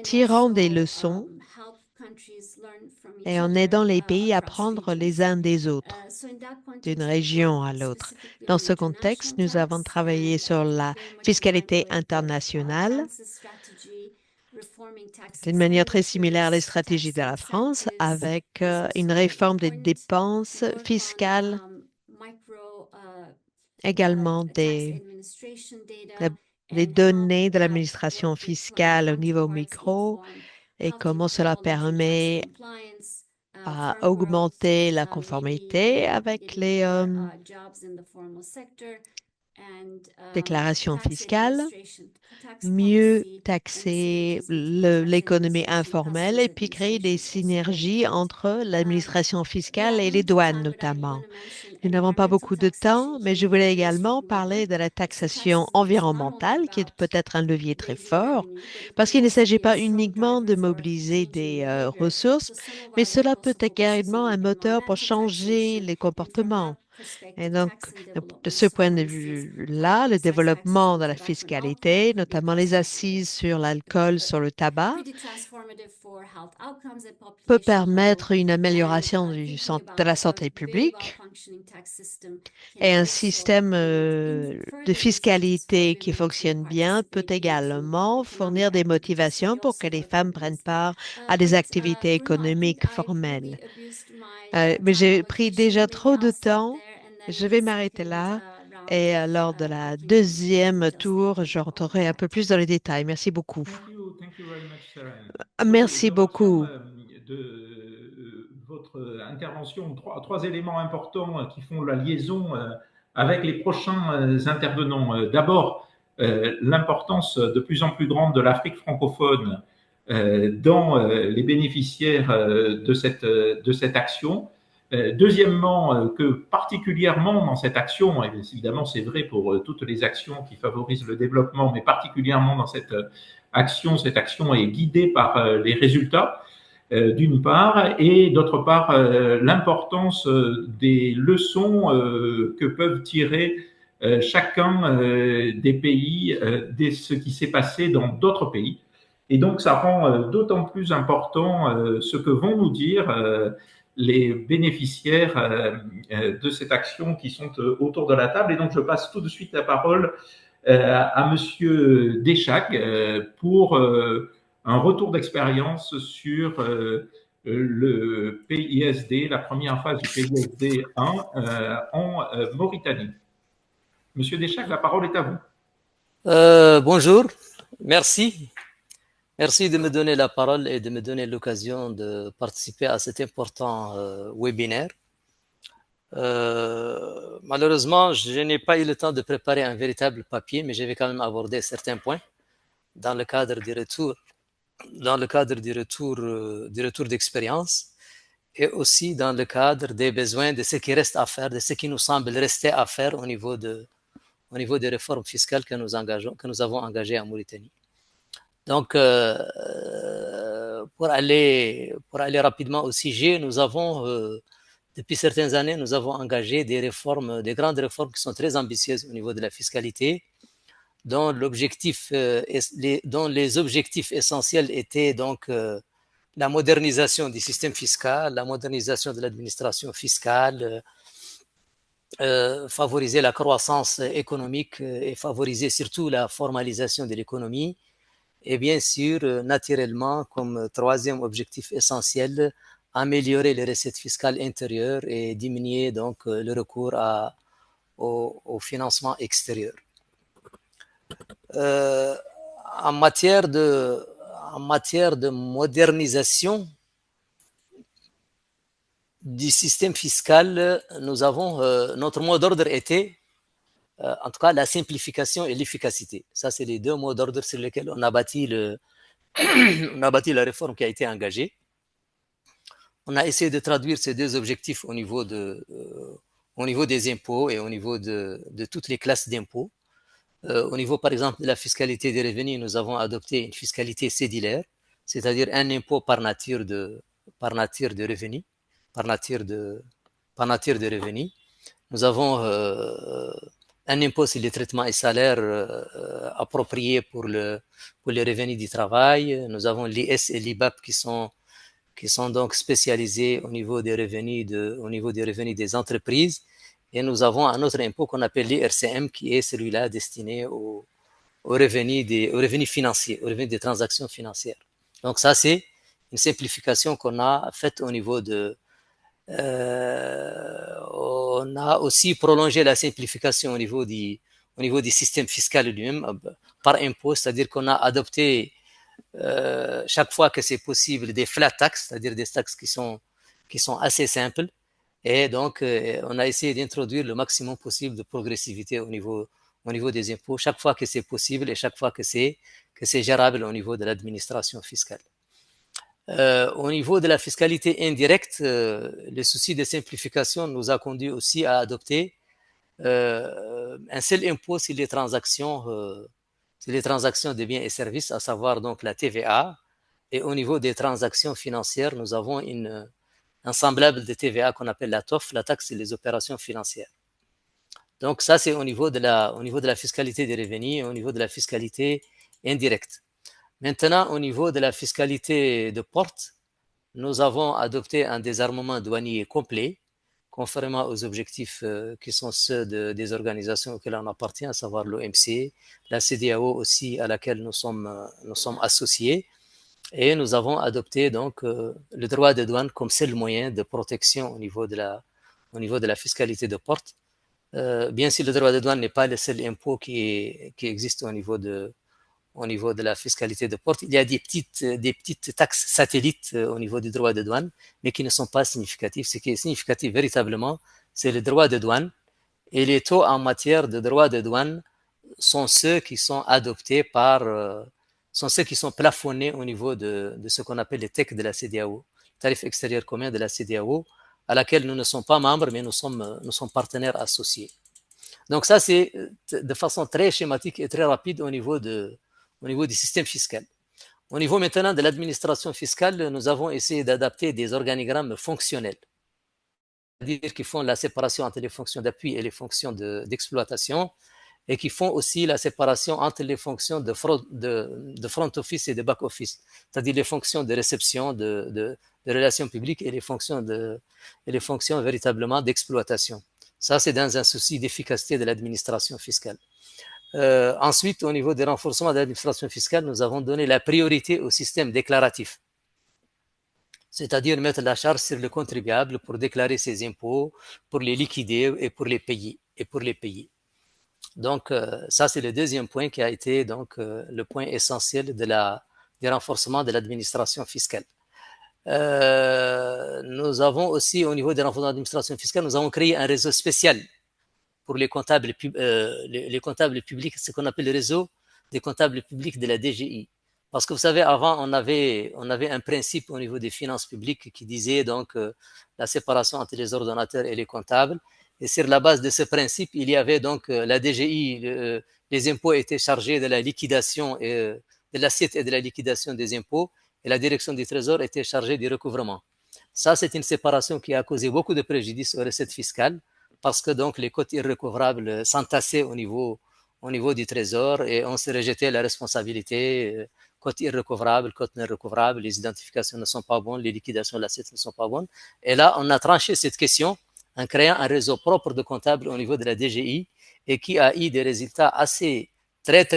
tirant des leçons et en aidant les pays à apprendre les uns des autres, d'une région à l'autre. Dans ce contexte, nous avons travaillé sur la fiscalité internationale d'une manière très similaire à les stratégies de la France, avec une réforme des dépenses fiscales, également les données de l'administration fiscale au niveau micro et comment cela permet à augmenter la conformité avec les déclarations fiscales, mieux taxer l'économie informelle et puis créer des synergies entre l'administration fiscale et les douanes notamment. Nous n'avons pas beaucoup de temps, mais je voulais également parler de la taxation environnementale, qui est peut-être un levier très fort, parce qu'il ne s'agit pas uniquement de mobiliser des ressources, mais cela peut être également un moteur pour changer les comportements. Et donc, de ce point de vue-là, le développement de la fiscalité, notamment les assises sur l'alcool, sur le tabac, peut permettre une amélioration de la santé publique et un système de fiscalité qui fonctionne bien peut également fournir des motivations pour que les femmes prennent part à des activités économiques formelles. Mais j'ai pris déjà trop de temps. Je vais m'arrêter là et lors de la deuxième tour, je rentrerai un peu plus dans les détails. Merci beaucoup. Thank you very much, Sarah. Merci beaucoup. De votre intervention, trois éléments importants qui font la liaison avec les prochains intervenants. D'abord, l'importance de plus en plus grande de l'Afrique francophone dans les bénéficiaires de cette action. Deuxièmement, que particulièrement dans cette action, et évidemment c'est vrai pour toutes les actions qui favorisent le développement, mais particulièrement dans cette action est guidée par les résultats, d'une part, et d'autre part, l'importance des leçons que peuvent tirer chacun des pays de ce qui s'est passé dans d'autres pays. Et donc, ça rend d'autant plus important ce que vont nous dire les bénéficiaires de cette action qui sont autour de la table. Et donc, je passe tout de suite la parole à Monsieur Deschag pour un retour d'expérience sur le PISD, la première phase du PISD 1 en Mauritanie. Monsieur Deschag, la parole est à vous. Bonjour, merci. Merci de me donner la parole et de me donner l'occasion de participer à cet important webinaire. Malheureusement, je n'ai pas eu le temps de préparer un véritable papier, mais je vais quand même aborder certains points dans le cadre du retour d'expérience et aussi dans le cadre des besoins de ce qui reste à faire, de ce qui nous semble rester à faire au niveau des réformes fiscales que nous avons engagées en Mauritanie. Donc, pour aller rapidement au sujet, nous avons depuis certaines années, nous avons engagé des réformes, des grandes réformes qui sont très ambitieuses au niveau de la fiscalité, dont les objectifs essentiels étaient donc la modernisation du système fiscal, la modernisation de l'administration fiscale, favoriser la croissance économique et favoriser surtout la formalisation de l'économie. Et bien sûr, naturellement, comme troisième objectif essentiel, améliorer les recettes fiscales intérieures et diminuer donc le recours au financement extérieur. En matière de modernisation du système fiscal, nous avons, notre mot d'ordre était, en tout cas, la simplification et l'efficacité. Ça, c'est les deux mots d'ordre sur lesquels on a bâti on a bâti la réforme qui a été engagée. On a essayé de traduire ces deux objectifs au niveau des impôts et au niveau de toutes les classes d'impôts. Au niveau, par exemple, de la fiscalité des revenus, nous avons adopté une fiscalité cédulaire, c'est-à-dire un impôt par nature de revenus, par nature de revenus. Nous avons un impôt sur les traitements et salaires appropriés pour les revenus du travail. Nous avons l'IS et l'IBAP qui sont donc spécialisés au niveau des revenus des entreprises. Et nous avons un autre impôt qu'on appelle l'IRCM, qui est celui-là destiné aux revenus financiers, aux revenus des transactions financières. Donc ça, c'est une simplification qu'on a faite au niveau on a aussi prolongé la simplification au niveau du système fiscal lui-même par impôt, c'est-à-dire qu'on a adopté chaque fois que c'est possible des flat taxes, c'est-à-dire des taxes qui sont assez simples. Et donc, on a essayé d'introduire le maximum possible de progressivité au niveau des impôts, chaque fois que c'est possible et chaque fois que c'est gérable au niveau de l'administration fiscale. Au niveau de la fiscalité indirecte, le souci de simplification nous a conduit aussi à adopter un seul impôt sur les transactions de biens et services, à savoir donc la TVA. Et au niveau des transactions financières, nous avons un semblable de TVA qu'on appelle la TOF, la taxe sur les opérations financières. Donc ça, c'est au niveau de la fiscalité des revenus et au niveau de la fiscalité indirecte. Maintenant, au niveau de la fiscalité de porte, nous avons adopté un désarmement douanier complet, conformément aux objectifs qui sont ceux des organisations auxquelles on appartient, à savoir l'OMC, la CEDEAO aussi, à laquelle nous sommes associés. Et nous avons adopté donc le droit de douane comme seul moyen de protection au niveau de la fiscalité de porte. Bien sûr, le droit de douane n'est pas le seul impôt qui existe au niveau de la fiscalité de porte. Il y a des petites taxes satellites au niveau du droit de douane, mais qui ne sont pas significatives. Ce qui est significatif véritablement, c'est le droit de douane. Et les taux en matière de droit de douane sont ceux qui sont adoptés sont ceux qui sont plafonnés au niveau de ce qu'on appelle les TEC de la CEDEAO, tarif extérieur commun de la CEDEAO, à laquelle nous ne sommes pas membres, mais nous sommes partenaires associés. Donc ça, c'est de façon très schématique et très rapide au niveau du système fiscal. Au niveau maintenant de l'administration fiscale, nous avons essayé d'adapter des organigrammes fonctionnels, c'est-à-dire qui font la séparation entre les fonctions d'appui et les fonctions d'exploitation, et qui font aussi la séparation entre les fonctions de front office et de back office, c'est-à-dire les fonctions de réception, de relations publiques et les fonctions véritablement d'exploitation. Ça, c'est dans un souci d'efficacité de l'administration fiscale. Ensuite, au niveau des renforcements de l'administration fiscale, nous avons donné la priorité au système déclaratif, c'est-à-dire mettre la charge sur le contribuable pour déclarer ses impôts, pour les liquider et pour les payer. Donc, ça, c'est le deuxième point qui a été donc le point essentiel du renforcement de l'administration fiscale. Nous avons aussi, au niveau des renforcements de l'administration fiscale, nous avons créé un réseau spécial pour les comptables publics, ce qu'on appelle le réseau des comptables publics de la DGI. Parce que vous savez, avant, on avait un principe au niveau des finances publiques qui disait donc la séparation entre les ordonnateurs et les comptables. Et sur la base de ce principe, il y avait donc la DGI, les impôts étaient chargés de la liquidation, de l'assiette et de la liquidation des impôts, et la direction du Trésor était chargée du recouvrement. Ça, c'est une séparation qui a causé beaucoup de préjudices aux recettes fiscales parce que donc les cotes irrécouvrables s'entassaient au niveau du trésor et on se rejetait la responsabilité. Cotes irrécouvrables, cotes non recouvrables, les identifications ne sont pas bonnes, les liquidations de l'assiette ne sont pas bonnes. Et là, on a tranché cette question en créant un réseau propre de comptables au niveau de la DGI et qui a eu des résultats assez très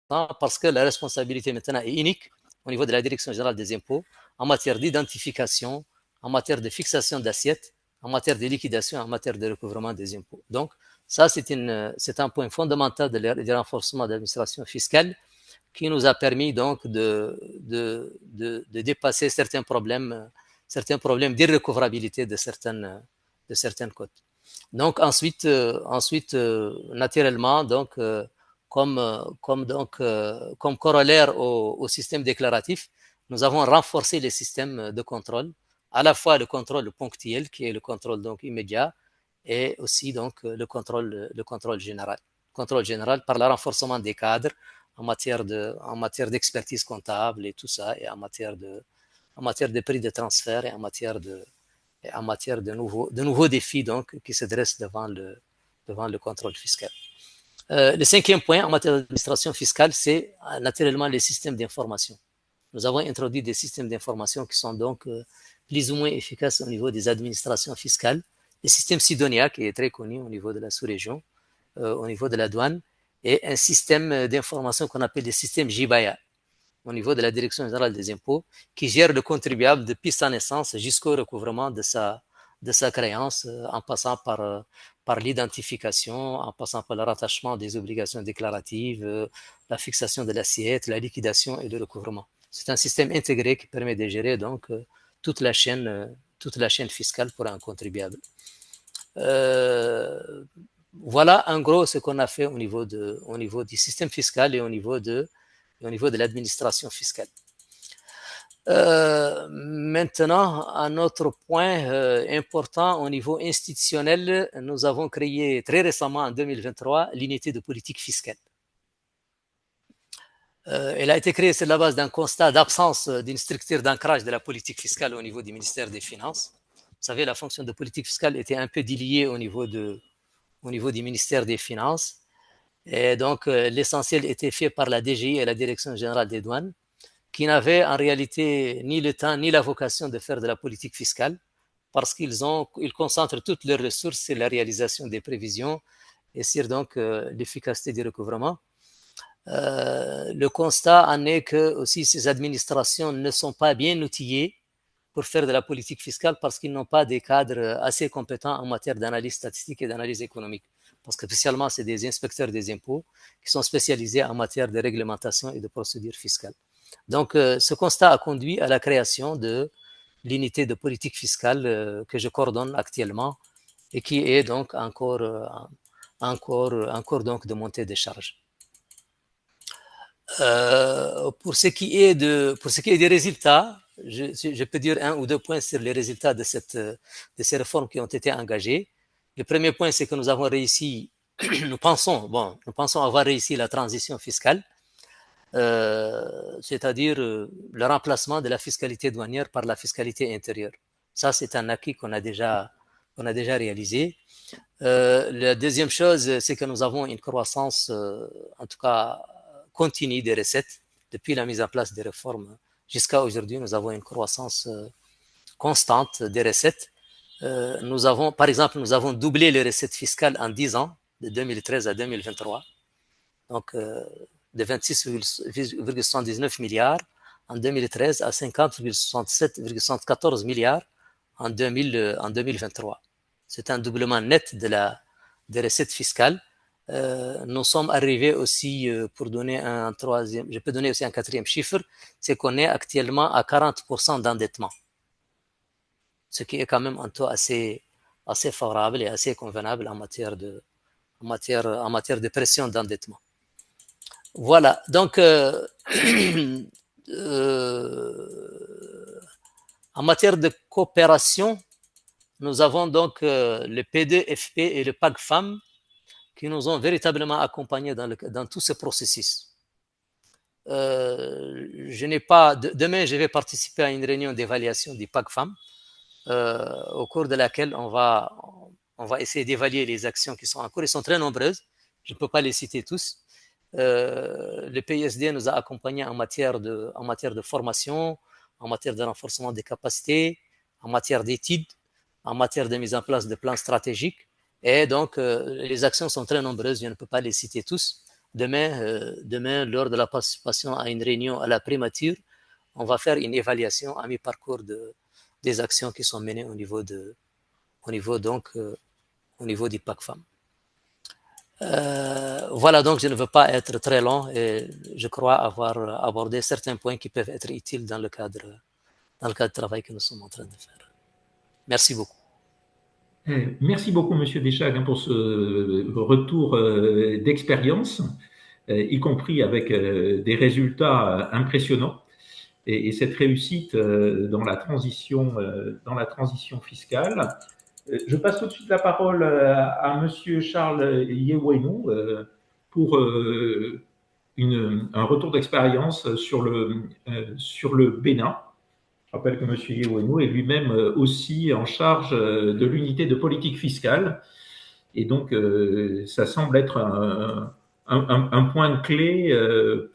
parce que la responsabilité maintenant est unique au niveau de la Direction générale des impôts en matière d'identification, en matière de fixation d'assiette, en matière de liquidation, en matière de recouvrement des impôts. Donc, ça, c'est un point fondamental du renforcement de l'administration fiscale qui nous a permis donc de dépasser certains problèmes d'irrecouvrabilité de certaines cotes. Donc ensuite, naturellement, donc comme corollaire au système déclaratif, nous avons renforcé les systèmes de contrôle, à la fois le contrôle ponctuel qui est le contrôle donc immédiat et aussi donc le contrôle général. Contrôle général par le renforcement des cadres en matière d'expertise comptable et tout ça, et en matière de prix de transfert et en matière de nouveaux défis donc qui se dressent devant le contrôle fiscal. Le cinquième point en matière d'administration fiscale, c'est naturellement les systèmes d'information. Nous avons introduit des systèmes d'information qui sont donc plus ou moins efficaces au niveau des administrations fiscales. Le système Sidonia, qui est très connu au niveau de la sous-région, au niveau de la douane, et un système d'information qu'on appelle le système Jibaya, au niveau de la Direction générale des impôts, qui gère le contribuable depuis sa naissance jusqu'au recouvrement de sa créance, en passant par l'identification, en passant par le rattachement des obligations déclaratives, la fixation de l'assiette, la liquidation et le recouvrement. C'est un système intégré qui permet de gérer donc toute la chaîne fiscale pour un contribuable. Voilà en gros ce qu'on a fait au niveau du système fiscal et au niveau de l'administration fiscale. Maintenant, un autre point important au niveau institutionnel, nous avons créé très récemment en 2023 l'unité de politique fiscale. Elle a été créée sur la base d'un constat d'absence d'une structure d'ancrage de la politique fiscale au niveau du ministère des Finances. Vous savez, la fonction de politique fiscale était un peu déliée au niveau du ministère des Finances. Et donc, l'essentiel était fait par la DGI et la Direction générale des douanes, qui n'avaient en réalité ni le temps ni la vocation de faire de la politique fiscale, parce qu'ils concentrent toutes leurs ressources sur la réalisation des prévisions et sur donc l'efficacité du recouvrement. Le constat en est que aussi ces administrations ne sont pas bien outillées pour faire de la politique fiscale parce qu'ils n'ont pas des cadres assez compétents en matière d'analyse statistique et d'analyse économique. Parce que spécialement, c'est des inspecteurs des impôts qui sont spécialisés en matière de réglementation et de procédure fiscale. Donc, ce constat a conduit à la création de l'unité de politique fiscale que je coordonne actuellement et qui est donc encore donc de montée des charges. Pour ce qui est des résultats, je peux dire 1 ou 2 points sur les résultats de ces réformes qui ont été engagées. Le premier point, c'est que nous avons réussi, nous pensons avoir réussi la transition fiscale, c'est-à-dire le remplacement de la fiscalité douanière par la fiscalité intérieure. Ça, c'est un acquis qu'on a déjà réalisé. La deuxième chose, c'est que nous avons une croissance, en tout cas continue des recettes. Depuis la mise en place des réformes jusqu'à aujourd'hui, nous avons une croissance constante des recettes. Par exemple, nous avons doublé les recettes fiscales en 10 ans, de 2013 à 2023. Donc, de 26,79 milliards en 2013 à 50,74 milliards en 2023. C'est un doublement net des recettes fiscales. Nous sommes arrivés aussi, pour donner je peux donner aussi un quatrième chiffre, c'est qu'on est actuellement à 40% d'endettement. Ce qui est quand même un taux assez favorable et assez convenable en matière de pression d'endettement. Voilà, donc en matière de coopération, nous avons donc le P2FP et le PAGFAM qui nous ont véritablement accompagnés dans tout ce processus. Demain, je vais participer à une réunion d'évaluation du PAGFAM au cours de laquelle on va essayer d'évaluer les actions qui sont en cours. Elles sont très nombreuses. Je ne peux pas les citer tous. Le PSD nous a accompagnés en matière de formation, en matière de renforcement des capacités, en matière d'études, en matière de mise en place de plans stratégiques. Et donc, les actions sont très nombreuses, je ne peux pas les citer tous. Demain, lors de la participation à une réunion à la primature, on va faire une évaluation à mi-parcours des actions qui sont menées au niveau du PAC-FAM. Voilà, donc je ne veux pas être très long et je crois avoir abordé certains points qui peuvent être utiles dans le cadre de travail que nous sommes en train de faire. Merci beaucoup. Merci beaucoup, Monsieur Deschag, pour ce retour d'expérience, y compris avec des résultats impressionnants. Et cette réussite dans la transition fiscale. Je passe tout de suite la parole à Monsieur Charles Yewenu pour un retour d'expérience sur le Bénin. Je rappelle que Monsieur Yewenu est lui-même aussi en charge de l'unité de politique fiscale. Et donc, ça semble être un point clé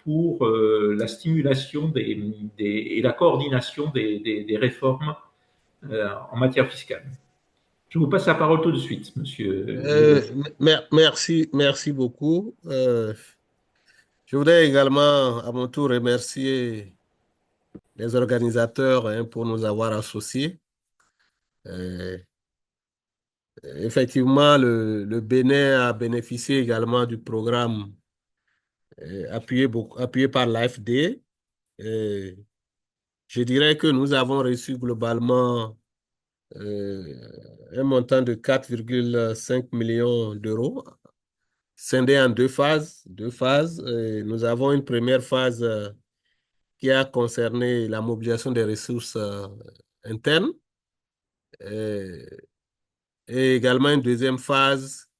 pour la stimulation et la coordination des réformes en matière fiscale. Je vous passe la parole tout de suite, monsieur. Merci beaucoup. Je voudrais également, à mon tour, remercier les organisateurs pour nous avoir associés. Effectivement, le Bénin a bénéficié également du programme appuyé par l'AFD. Je dirais que nous avons reçu globalement un montant de 4,5 millions d'euros, scindé en deux phases. Nous avons une première phase qui a concerné la mobilisation des ressources internes et également une deuxième phase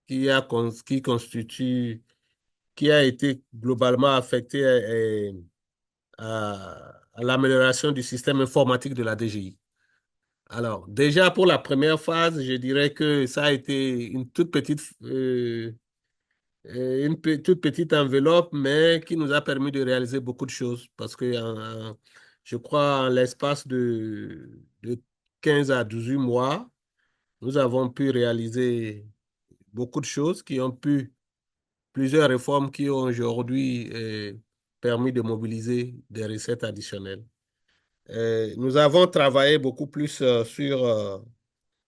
qui a été globalement affectée à l'amélioration du système informatique de la DGI. Alors, déjà pour la première phase, je dirais que ça a été une toute petite enveloppe, mais qui nous a permis de réaliser beaucoup de choses parce que je crois en l'espace de 15 à 18 mois, nous avons pu réaliser beaucoup de choses plusieurs réformes qui ont aujourd'hui permis de mobiliser des recettes additionnelles. Nous avons travaillé beaucoup plus sur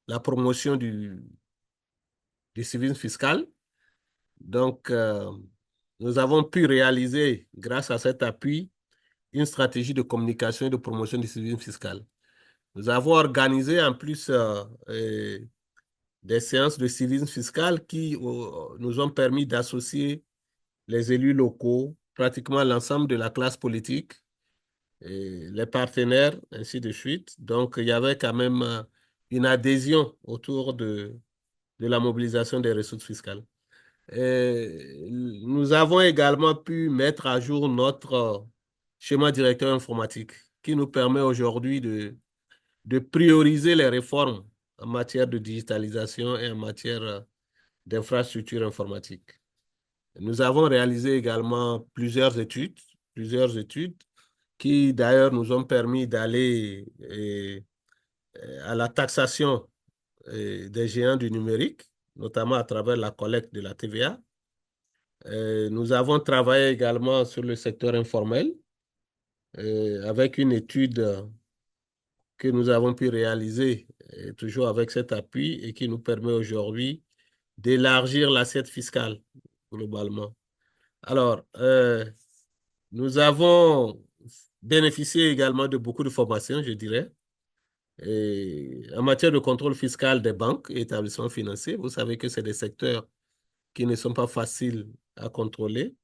la promotion du civisme fiscal. Donc, nous avons pu réaliser, grâce à cet appui, une stratégie de communication et de promotion du civisme fiscal. Nous avons organisé en plus des séances de civisme fiscal qui nous ont permis d'associer les élus locaux, pratiquement l'ensemble de la classe politique, et les partenaires, ainsi de suite. Donc, il y avait quand même une adhésion autour de la mobilisation des ressources fiscales. Nous avons également pu mettre à jour notre schéma directeur informatique qui nous permet aujourd'hui de prioriser les réformes en matière de digitalisation et en matière d'infrastructures informatiques. Nous avons réalisé également plusieurs études qui d'ailleurs nous ont permis d'aller à la taxation des géants du numérique, notamment à travers la collecte de la TVA. Nous avons travaillé également sur le secteur informel avec une étude que nous avons pu réaliser toujours avec cet appui et qui nous permet aujourd'hui d'élargir l'assiette fiscale globalement. Alors, nous avons bénéficié également de beaucoup de formations, je dirais, en matière de contrôle fiscal des banques et établissements financiers. Vous savez que c'est des secteurs qui ne sont pas faciles à contrôler.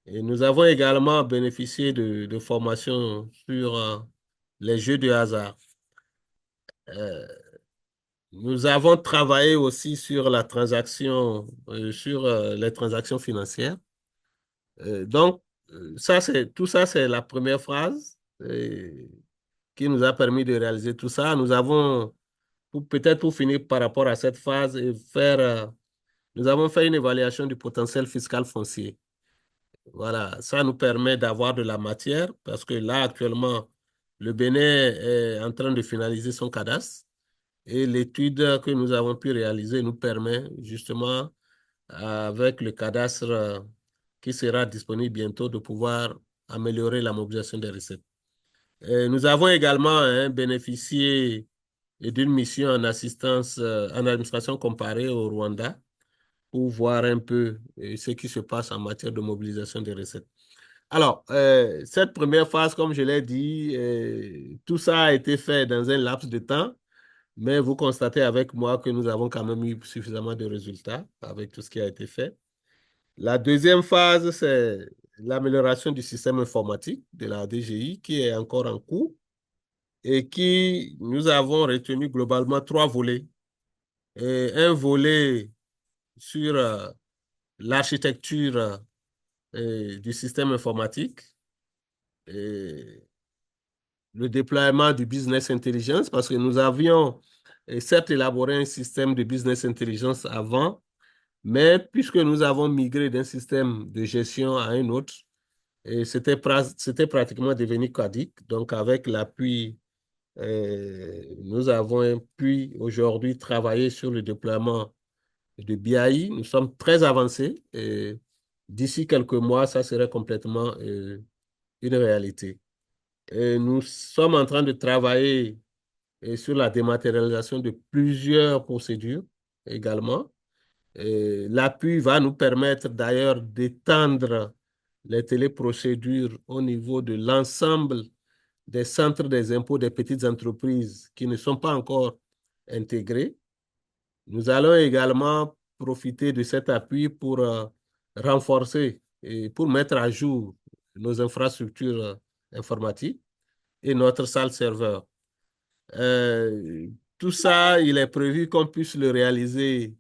Et nous avons également bénéficié de formations sur les jeux de hasard. Nous avons travaillé aussi sur la transaction, sur les transactions financières. Donc, tout ça, c'est la première phrase qui nous a permis de réaliser tout ça. Nous avons, peut-être pour finir par rapport à cette phase, nous avons fait une évaluation du potentiel fiscal foncier. Voilà, ça nous permet d'avoir de la matière parce que là, actuellement, le Bénin est en train de finaliser son cadastre et l'étude que nous avons pu réaliser nous permet justement, avec le cadastre qui sera disponible bientôt, de pouvoir améliorer la mobilisation des recettes. Nous avons également bénéficié d'une mission en assistance, en administration comparée au Rwanda pour voir un peu ce qui se passe en matière de mobilisation des recettes. Alors, cette première phase, comme je l'ai dit, tout ça a été fait dans un laps de temps, mais vous constatez avec moi que nous avons quand même eu suffisamment de résultats avec tout ce qui a été fait. La deuxième phase, c'est l'amélioration du système informatique de la DGI qui est encore en cours et qui, nous avons retenu globalement 3 volets. Un volet sur l'architecture du système informatique, le déploiement du business intelligence, parce que nous avions certes élaboré un système de business intelligence avant, mais puisque nous avons migré d'un système de gestion à un autre, c'était pratiquement devenu caduc. Donc, avec l'appui, nous avons pu aujourd'hui travailler sur le déploiement de BI. Nous sommes très avancés et d'ici quelques mois, ça serait complètement une réalité. Et nous sommes en train de travailler sur la dématérialisation de plusieurs procédures également. L'appui va nous permettre d'ailleurs d'étendre les téléprocédures au niveau de l'ensemble des centres des impôts des petites entreprises qui ne sont pas encore intégrés. Nous allons également profiter de cet appui pour renforcer et pour mettre à jour nos infrastructures informatiques et notre salle serveur. Tout ça, il est prévu qu'on puisse le réaliser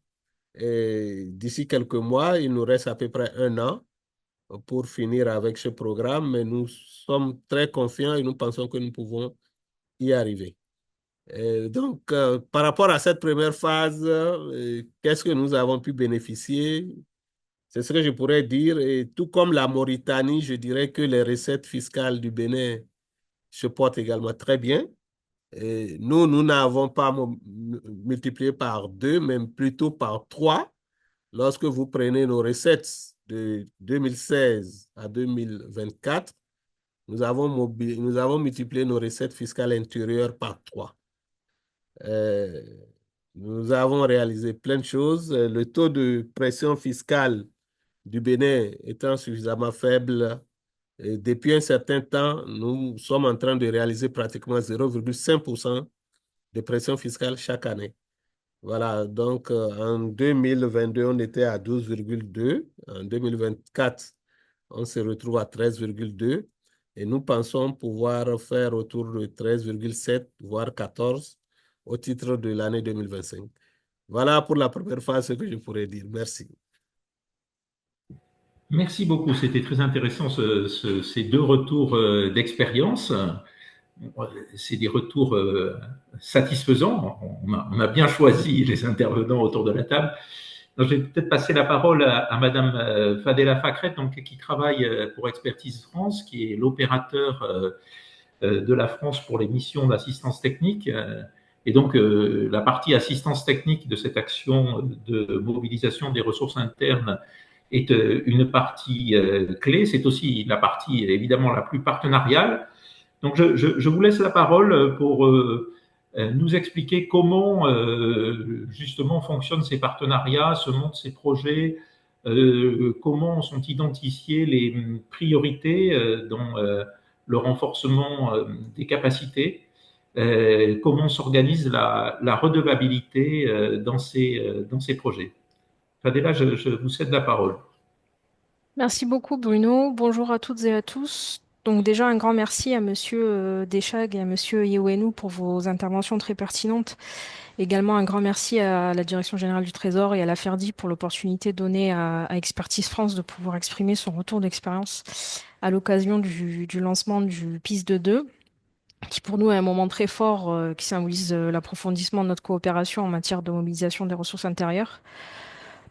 d'ici quelques mois. Il nous reste à peu près 1 an pour finir avec ce programme, mais nous sommes très confiants et nous pensons que nous pouvons y arriver. Donc, par rapport à cette première phase, qu'est-ce que nous avons pu bénéficier? C'est ce que je pourrais dire. Et tout comme la Mauritanie, je dirais que les recettes fiscales du Bénin se portent également très bien. Nous n'avons pas multiplié par 2, mais plutôt par 3. Lorsque vous prenez nos recettes de 2016 à 2024, nous avons multiplié nos recettes fiscales intérieures par 3. Nous avons réalisé plein de choses. Le taux de pression fiscale du Bénin étant suffisamment faible, depuis un certain temps, nous sommes en train de réaliser pratiquement 0,5% de pression fiscale chaque année. Voilà, donc en 2022, on était à 12,2. En 2024, on se retrouve à 13,2. Et nous pensons pouvoir faire autour de 13,7, voire 14 au titre de l'année 2025. Voilà pour la première phase ce que je pourrais dire. Merci. Merci beaucoup. C'était très intéressant ces 2 retours d'expérience. C'est des retours satisfaisants. On a bien choisi les intervenants autour de la table. Donc, je vais peut-être passer la parole à Madame Fadela Fakret, donc, qui travaille pour Expertise France, qui est l'opérateur de la France pour les missions d'assistance technique. Et donc, la partie assistance technique de cette action de mobilisation des ressources internes est une partie clé. C'est aussi la partie, évidemment, la plus partenariale. Donc, je vous laisse la parole pour nous expliquer comment, justement, fonctionnent ces partenariats, se montent ces projets, comment sont identifiées les priorités dans le renforcement des capacités, comment s'organise la redevabilité dans ces projets. Fadela, je vous cède la parole. Merci beaucoup Bruno. Bonjour à toutes et à tous. Donc déjà un grand merci à Monsieur Deschag et à Monsieur Yewenu pour vos interventions très pertinentes. Également un grand merci à la Direction générale du Trésor et à la FERDI pour l'opportunité donnée à Expertise France de pouvoir exprimer son retour d'expérience à l'occasion du lancement du PIS 2.2. qui pour nous est un moment très fort qui symbolise l'approfondissement de notre coopération en matière de mobilisation des ressources intérieures.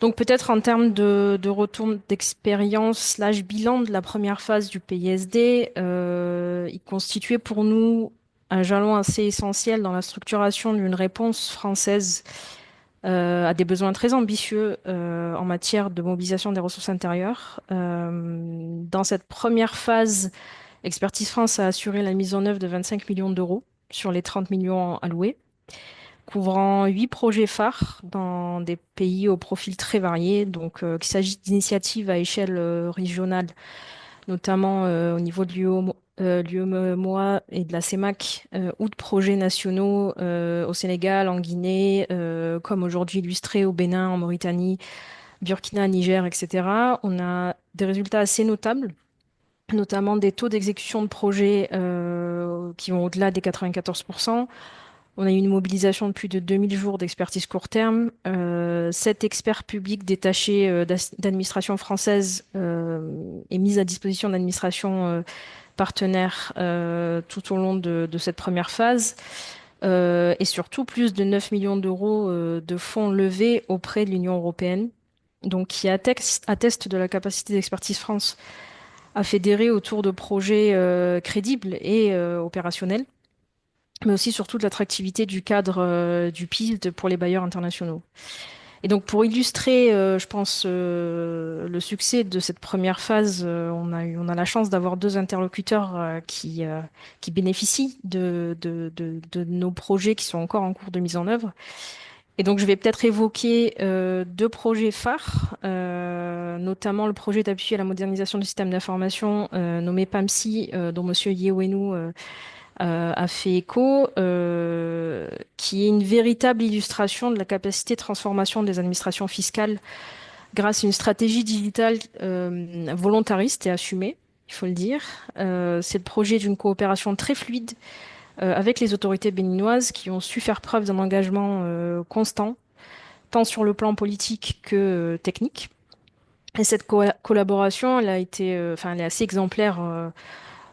Donc peut-être en termes de retour d'expérience / bilan de la première phase du PISD, il constituait pour nous un jalon assez essentiel dans la structuration d'une réponse française à des besoins très ambitieux en matière de mobilisation des ressources intérieures. Dans cette première phase, Expertise France a assuré la mise en œuvre de 25 millions d'euros sur les 30 millions alloués, couvrant 8 projets phares dans des pays au profil très varié, donc qu'il s'agisse d'initiatives à échelle régionale, notamment au niveau de l'UEMOA et de la CEMAC, ou de projets nationaux au Sénégal, en Guinée, comme aujourd'hui illustré au Bénin, en Mauritanie, Burkina, Niger, etc. On a des résultats assez notables, notamment des taux d'exécution de projets qui vont au-delà des 94%. On a eu une mobilisation de plus de 2000 jours d'expertise court terme. 7 experts publics détachés d'administration française et mis à disposition d'administration partenaires tout au long de cette première phase. Et surtout, plus de 9 millions d'euros de fonds levés auprès de l'Union européenne, donc qui atteste de la capacité d'Expertise France à fédérer autour de projets crédibles et opérationnels, mais aussi surtout de l'attractivité du cadre du PISD pour les bailleurs internationaux. Et donc pour illustrer, je pense, le succès de cette première phase, on a la chance d'avoir 2 interlocuteurs qui bénéficient de nos projets qui sont encore en cours de mise en œuvre. Et donc je vais peut-être évoquer 2 projets phares, notamment le projet d'appui à la modernisation du système d'information nommé PAMSI, dont Monsieur Yewenu a fait écho, qui est une véritable illustration de la capacité de transformation des administrations fiscales grâce à une stratégie digitale volontariste et assumée, il faut le dire. C'est le projet d'une coopération très fluide avec les autorités béninoises qui ont su faire preuve d'un engagement constant, tant sur le plan politique que technique. Et cette collaboration, elle est assez exemplaire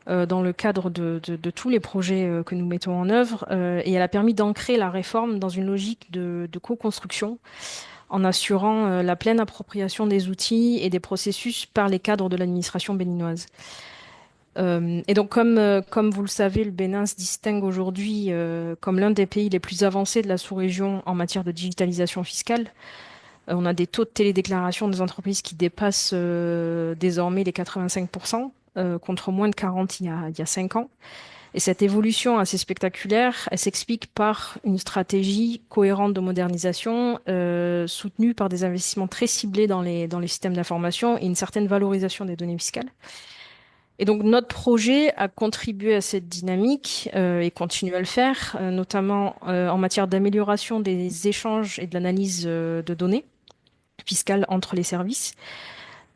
dans le cadre de tous les projets que nous mettons en œuvre, et elle a permis d'ancrer la réforme dans une logique de co-construction en assurant la pleine appropriation des outils et des processus par les cadres de l'administration béninoise. Et donc, comme vous le savez, le Bénin se distingue aujourd'hui comme l'un des pays les plus avancés de la sous-région en matière de digitalisation fiscale. On a des taux de télédéclaration des entreprises qui dépassent désormais les 85%, contre moins de 40 il y a 5 ans. Et cette évolution assez spectaculaire, elle s'explique par une stratégie cohérente de modernisation, soutenue par des investissements très ciblés dans les systèmes d'information et une certaine valorisation des données fiscales. Et donc notre projet a contribué à cette dynamique et continue à le faire, notamment en matière d'amélioration des échanges et de l'analyse de données fiscales entre les services,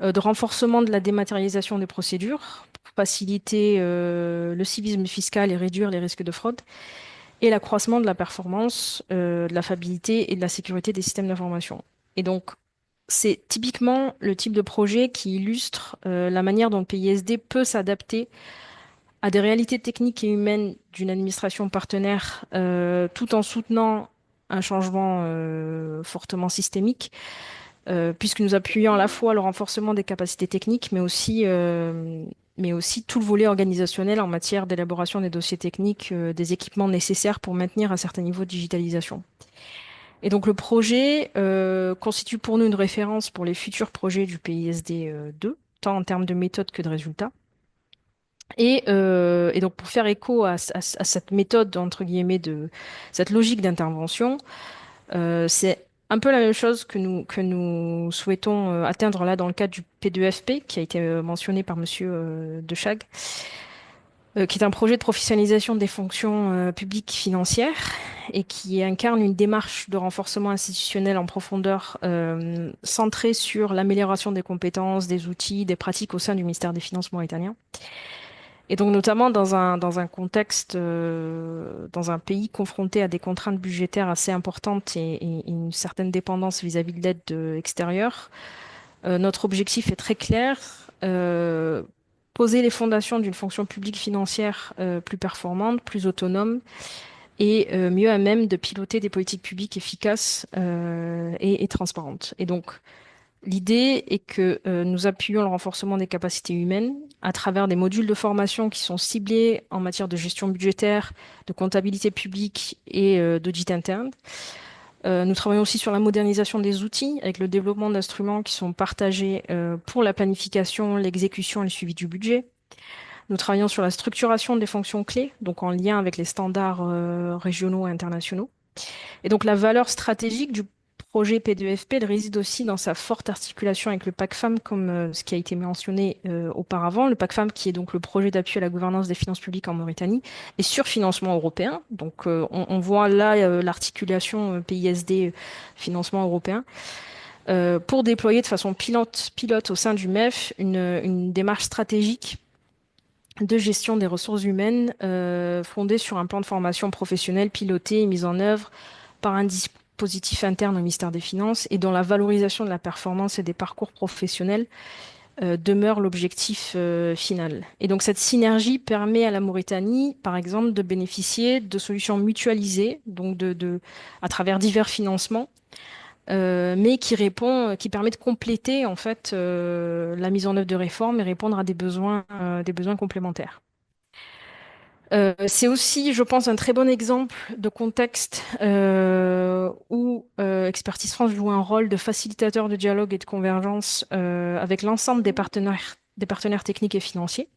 de renforcement de la dématérialisation des procédures pour faciliter le civisme fiscal et réduire les risques de fraude, et l'accroissement de la performance, de la fiabilité et de la sécurité des systèmes d'information. Et donc, c'est typiquement le type de projet qui illustre la manière dont le PISD peut s'adapter à des réalités techniques et humaines d'une administration partenaire, tout en soutenant un changement fortement systémique, puisque nous appuyons à la fois le renforcement des capacités techniques, mais aussi tout le volet organisationnel en matière d'élaboration des dossiers techniques, des équipements nécessaires pour maintenir un certain niveau de digitalisation. Et donc le projet constitue pour nous une référence pour les futurs projets du PISD 2, tant en termes de méthode que de résultats. Et donc pour faire écho à cette méthode, entre guillemets, de cette logique d'intervention, c'est un peu la même chose que nous souhaitons atteindre là dans le cadre du P2FP, qui a été mentionné par Monsieur Deschag, qui est un projet de professionnalisation des fonctions publiques financières et qui incarne une démarche de renforcement institutionnel en profondeur centrée sur l'amélioration des compétences, des outils, des pratiques au sein du ministère des Finances mauritanien. Et donc notamment dans un contexte, dans un pays confronté à des contraintes budgétaires assez importantes et une certaine dépendance vis-à-vis de l'aide extérieure, notre objectif est très clair. poser les fondations d'une fonction publique financière plus performante, plus autonome et mieux à même de piloter des politiques publiques efficaces et transparentes. Et donc, l'idée est que nous appuyons le renforcement des capacités humaines à travers des modules de formation qui sont ciblés en matière de gestion budgétaire, de comptabilité publique et d'audit interne. Nous travaillons aussi sur la modernisation des outils avec le développement d'instruments qui sont partagés pour la planification, l'exécution et le suivi du budget. Nous travaillons sur la structuration des fonctions clés, donc en lien avec les standards régionaux et internationaux. Et donc la valeur stratégique du projet P2FP, elle réside aussi dans sa forte articulation avec le PACFAM, comme ce qui a été mentionné auparavant. Le PACFAM, qui est donc le projet d'appui à la gouvernance des finances publiques en Mauritanie, et sur financement européen. Donc on voit là l'articulation PISD, financement européen, pour déployer de façon pilote au sein du MEF une démarche stratégique de gestion des ressources humaines fondée sur un plan de formation professionnelle piloté et mis en œuvre par un dispositif interne au ministère des Finances et dont la valorisation de la performance et des parcours professionnels demeure l'objectif final. Et donc cette synergie permet à la Mauritanie, par exemple, de bénéficier de solutions mutualisées, donc à travers divers financements, mais qui permet de compléter en fait la mise en œuvre de réformes et répondre à des besoins complémentaires. C'est aussi, je pense, un très bon exemple de contexte où Expertise France joue un rôle de facilitateur de dialogue et de convergence avec l'ensemble des partenaires techniques et financiers.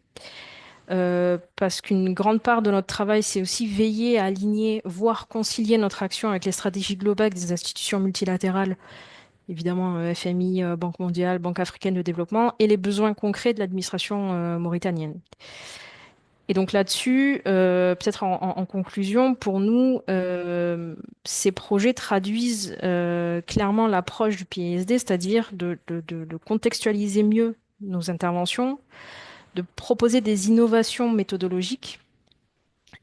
Parce qu'une grande part de notre travail, c'est aussi veiller à aligner, voire concilier notre action avec les stratégies globales des institutions multilatérales, évidemment FMI, Banque mondiale, Banque africaine de développement, et les besoins concrets de l'administration mauritanienne. Et donc là-dessus, peut-être en conclusion, pour nous, ces projets traduisent clairement l'approche du PISD, c'est-à-dire de contextualiser mieux nos interventions, de proposer des innovations méthodologiques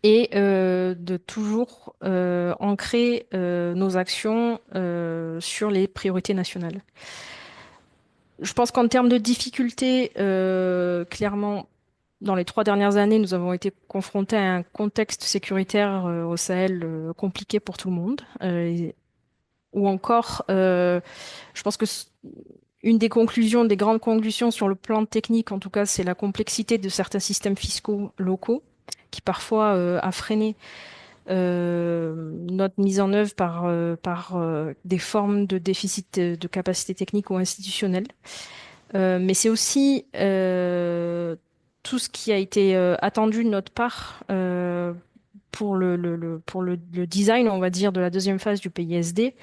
et de toujours ancrer nos actions sur les priorités nationales. Je pense qu'en termes de difficultés, clairement, dans les 3 dernières années, nous avons été confrontés à un contexte sécuritaire au Sahel compliqué pour tout le monde. Ou encore, je pense que une des grandes conclusions sur le plan technique, en tout cas, c'est la complexité de certains systèmes fiscaux locaux, qui parfois a freiné notre mise en œuvre par des formes de déficit de capacité technique ou institutionnelle. Mais c'est aussi tout ce qui a été attendu de notre part pour le design, on va dire, de la deuxième phase du PISD,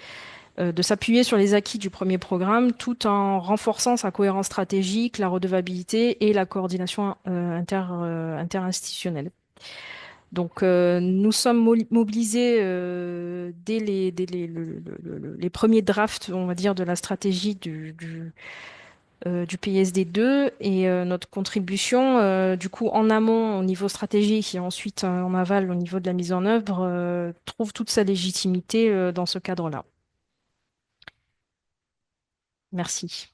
de s'appuyer sur les acquis du premier programme tout en renforçant sa cohérence stratégique, la redevabilité et la coordination interinstitutionnelle. Donc, nous sommes mobilisés dès les premiers drafts, on va dire, de la stratégie du PSD2 et notre contribution, du coup, en amont au niveau stratégique et ensuite en aval au niveau de la mise en œuvre, trouve toute sa légitimité dans ce cadre-là. Merci.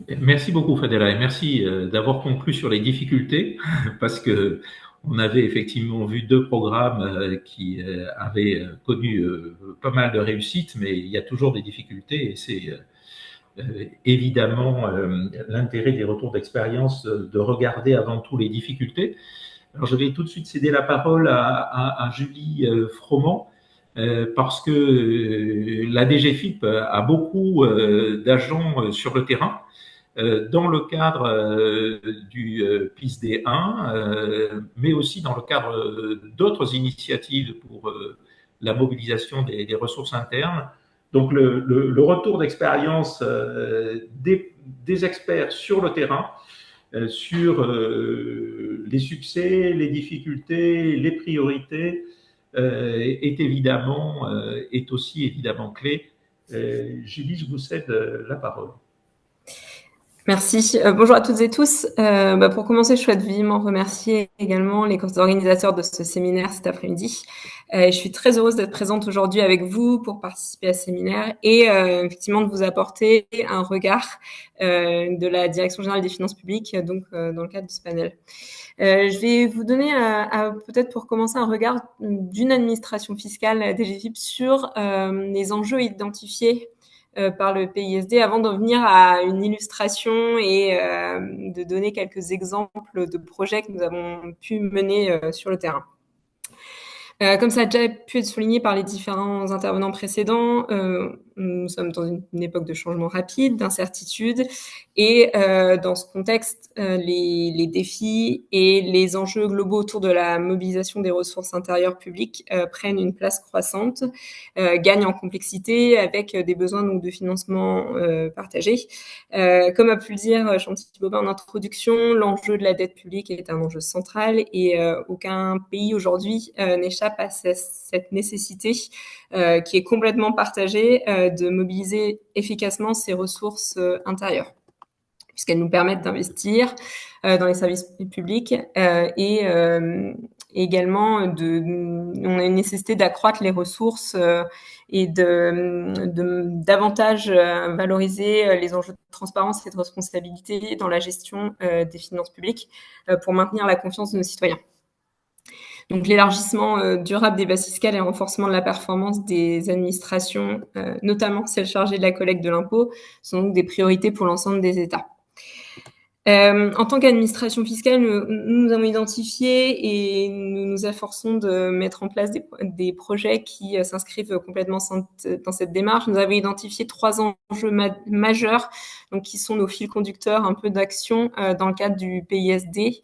Merci beaucoup, Fadela, et merci d'avoir conclu sur les difficultés, parce que on avait effectivement vu 2 programmes qui avaient connu pas mal de réussite, mais il y a toujours des difficultés, et c'est évidemment l'intérêt des retours d'expérience de regarder avant tout les difficultés. Alors, je vais tout de suite céder la parole à Julie Froment, parce que la DGFiP a beaucoup d'agents sur le terrain dans le cadre du PISD 1, mais aussi dans le cadre d'autres initiatives pour la mobilisation des ressources internes. Donc le retour d'expérience des experts sur le terrain, sur les succès, les difficultés, les priorités, est aussi évidemment clé. Julie, je vous cède la parole. Merci. Bonjour à toutes et tous. Pour commencer, je souhaite vivement remercier également les organisateurs de ce séminaire cet après-midi. Je suis très heureuse d'être présente aujourd'hui avec vous pour participer à ce séminaire et effectivement de vous apporter un regard de la Direction générale des finances publiques, donc dans le cadre de ce panel. Je vais vous donner peut-être pour commencer un regard d'une administration fiscale DGFiP sur les enjeux identifiés par le PISD avant d'en venir à une illustration et de donner quelques exemples de projets que nous avons pu mener sur le terrain. Comme ça a déjà pu être souligné par les différents intervenants précédents, nous sommes dans une époque de changement rapide, d'incertitude, et dans ce contexte, les défis et les enjeux globaux autour de la mobilisation des ressources intérieures publiques prennent une place croissante, gagnent en complexité avec des besoins donc, de financement partagés. Comme a pu le dire Chanty-Bobin en introduction, l'enjeu de la dette publique est un enjeu central et aucun pays aujourd'hui n'échappe à cette nécessité qui est complètement partagée de mobiliser efficacement ces ressources intérieures, puisqu'elles nous permettent d'investir dans les services publics et également on a une nécessité d'accroître les ressources et de davantage valoriser les enjeux de transparence et de responsabilité dans la gestion des finances publiques pour maintenir la confiance de nos citoyens. Donc, l'élargissement durable des bases fiscales et le renforcement de la performance des administrations, notamment celles chargées de la collecte de l'impôt, sont donc des priorités pour l'ensemble des États. En tant qu'administration fiscale, nous avons identifié et nous nous efforçons de mettre en place des projets qui s'inscrivent complètement dans cette démarche. Nous avons identifié 3 enjeux majeurs, donc qui sont nos fils conducteurs un peu d'action dans le cadre du PISD.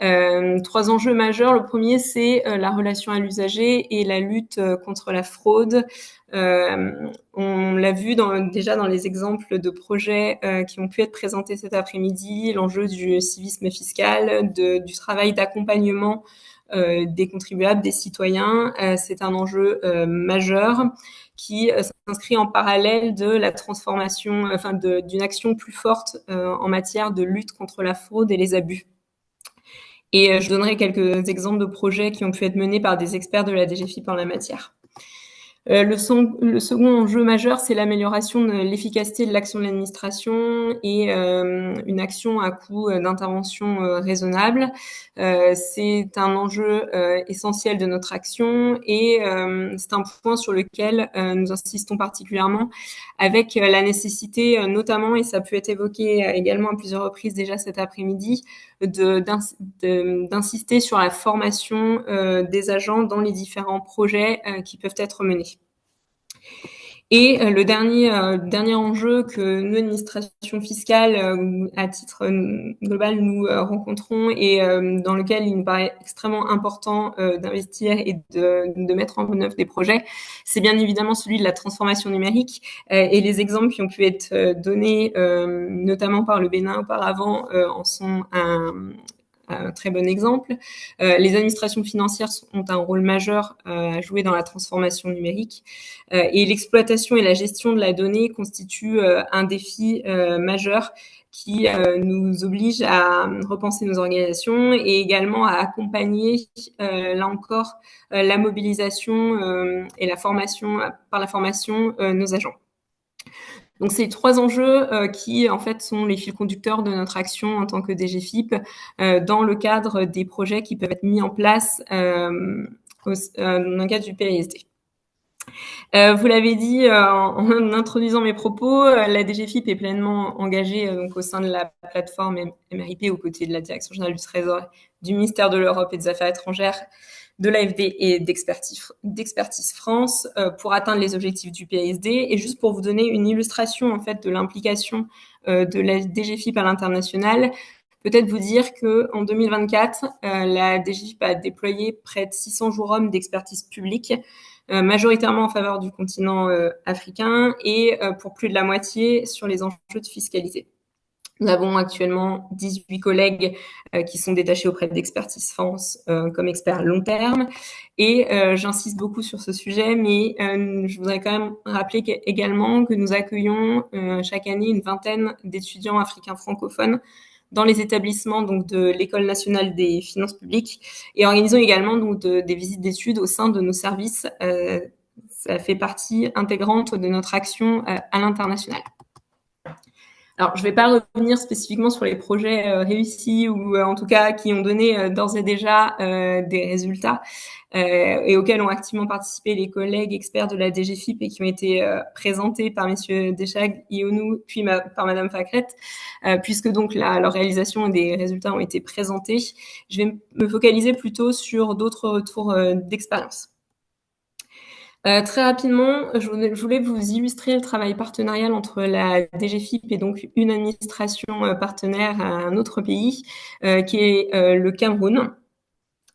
3 enjeux majeurs. Le premier, c'est la relation à l'usager et la lutte contre la fraude. On l'a vu déjà dans les exemples de projets qui ont pu être présentés cet après-midi, l'enjeu du civisme fiscal, du travail d'accompagnement des contribuables, des citoyens. C'est un enjeu majeur qui s'inscrit en parallèle de la transformation, d'une action plus forte en matière de lutte contre la fraude et les abus. Et je donnerai quelques exemples de projets qui ont pu être menés par des experts de la DGFiP en la matière. Le second enjeu majeur, c'est l'amélioration de l'efficacité de l'action de l'administration et une action à coût d'intervention raisonnable. C'est un enjeu essentiel de notre action et c'est un point sur lequel nous insistons particulièrement avec la nécessité notamment, et ça peut être évoqué également à plusieurs reprises déjà cet après-midi, d'insister sur la formation des agents dans les différents projets qui peuvent être menés. Et le dernier enjeu que nous, administration fiscale, à titre global, nous rencontrons et dans lequel il nous paraît extrêmement important d'investir et de mettre en œuvre des projets, c'est bien évidemment celui de la transformation numérique. Et les exemples qui ont pu être donnés, notamment par le Bénin auparavant, en sont un très bon exemple. Les administrations financières ont un rôle majeur à jouer dans la transformation numérique et l'exploitation et la gestion de la donnée constituent un défi majeur qui nous oblige à repenser nos organisations et également à accompagner, là encore, la mobilisation et la formation, par la formation, nos agents. Donc, c'est 3 enjeux qui, en fait, sont les fils conducteurs de notre action en tant que DGFiP dans le cadre des projets qui peuvent être mis en place dans le cadre du PISD. Vous l'avez dit en introduisant mes propos, la DGFiP est pleinement engagée donc, au sein de la plateforme MRIP aux côtés de la Direction générale du Trésor, du ministère de l'Europe et des Affaires étrangères, de l'AFD et d'Expertise France pour atteindre les objectifs du PISD. Et juste pour vous donner une illustration en fait de l'implication de la DGFiP à l'international, peut-être vous dire qu'en 2024, la DGFiP a déployé près de 600 jours hommes d'expertise publique, majoritairement en faveur du continent africain et pour plus de la moitié sur les enjeux de fiscalité. Nous avons actuellement 18 collègues qui sont détachés auprès d'Expertise France comme experts long terme. Et j'insiste beaucoup sur ce sujet, mais je voudrais quand même rappeler également que nous accueillons chaque année une vingtaine d'étudiants africains francophones dans les établissements donc de l'École nationale des finances publiques et organisons également donc des visites d'études au sein de nos services. Ça fait partie intégrante de notre action à l'international. Alors, je ne vais pas revenir spécifiquement sur les projets réussis ou en tout cas qui ont donné d'ores et déjà des résultats et auxquels ont activement participé les collègues experts de la DGFiP et qui ont été présentés par messieurs Deschag, Ionou, puis par madame Facret, puisque donc leur réalisation et des résultats ont été présentés. Je vais me focaliser plutôt sur d'autres retours d'expérience. Très rapidement, je voulais vous illustrer le travail partenarial entre la DGFiP et donc une administration partenaire à un autre pays, qui est le Cameroun.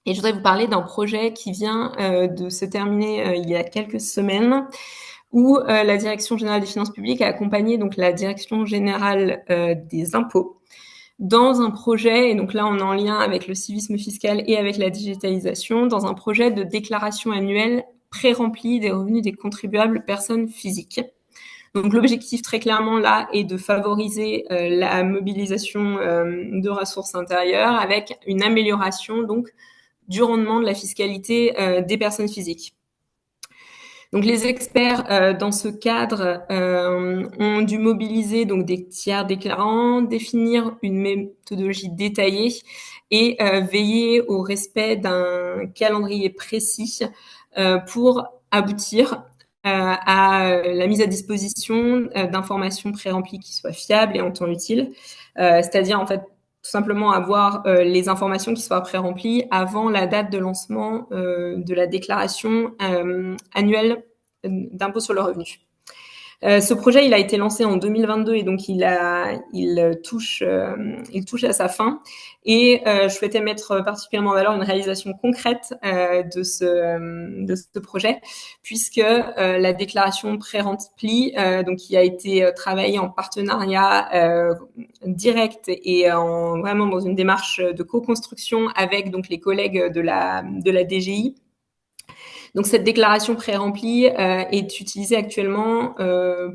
Et je voudrais vous parler d'un projet qui vient de se terminer il y a quelques semaines, où la Direction générale des finances publiques a accompagné donc la Direction générale des impôts dans un projet, et donc là on est en lien avec le civisme fiscal et avec la digitalisation, dans un projet de déclaration annuelle pré-rempli des revenus des contribuables personnes physiques. Donc l'objectif très clairement là est de favoriser la mobilisation de ressources intérieures avec une amélioration donc du rendement de la fiscalité des personnes physiques. Donc les experts dans ce cadre ont dû mobiliser donc des tiers déclarants, définir une méthodologie détaillée et veiller au respect d'un calendrier précis pour aboutir à la mise à disposition d'informations pré-remplies qui soient fiables et en temps utile, c'est-à-dire en fait tout simplement avoir les informations qui soient pré-remplies avant la date de lancement de la déclaration annuelle d'impôt sur le revenu. Ce projet, il a été lancé en 2022 et donc il touche à sa fin. Et je souhaitais mettre particulièrement en valeur une réalisation concrète de ce projet, puisque la déclaration pré-remplie, donc qui a été travaillée en partenariat direct et vraiment dans une démarche de co-construction avec donc les collègues de la DGI. Donc cette déclaration pré-remplie est utilisée actuellement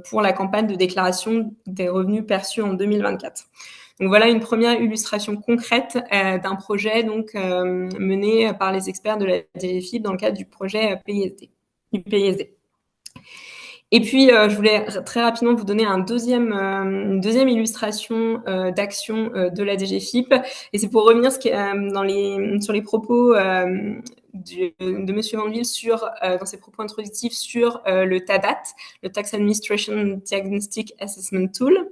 pour la campagne de déclaration des revenus perçus en 2024. Donc voilà une première illustration concrète d'un projet donc mené par les experts de la DGFiP dans le cadre du projet PISD. Et puis, je voulais très rapidement vous donner une deuxième illustration d'action de la DGFiP. Et c'est pour revenir sur les propos de Monsieur Vandeville dans ses propos introductifs sur le TADAT, le Tax Administration Diagnostic Assessment Tool.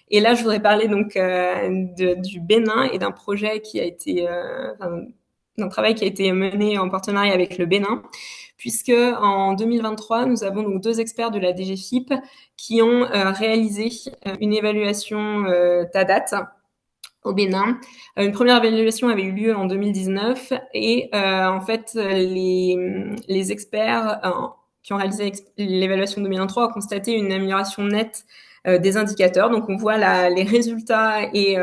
Et là, je voudrais parler donc du Bénin et d'un projet qui a été, d'un travail qui a été mené en partenariat avec le Bénin, puisque en 2023, nous avons donc 2 experts de la DGFiP qui ont réalisé une évaluation TADAT au Bénin. Une première évaluation avait eu lieu en 2019 et en fait, les experts qui ont réalisé l'évaluation 2023 ont constaté une amélioration nette des indicateurs. Donc, on voit les résultats et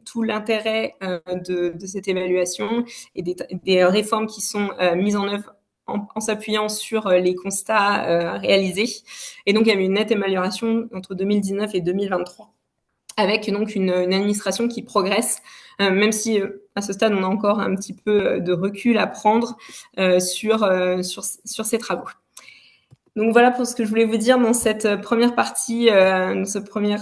tout l'intérêt de cette évaluation et des réformes qui sont mises en œuvre en s'appuyant sur les constats réalisés. Et donc, il y a eu une nette amélioration entre 2019 et 2023, avec donc une administration qui progresse, même si à ce stade, on a encore un petit peu de recul à prendre sur ces travaux. Donc voilà pour ce que je voulais vous dire dans cette première partie, dans ce premier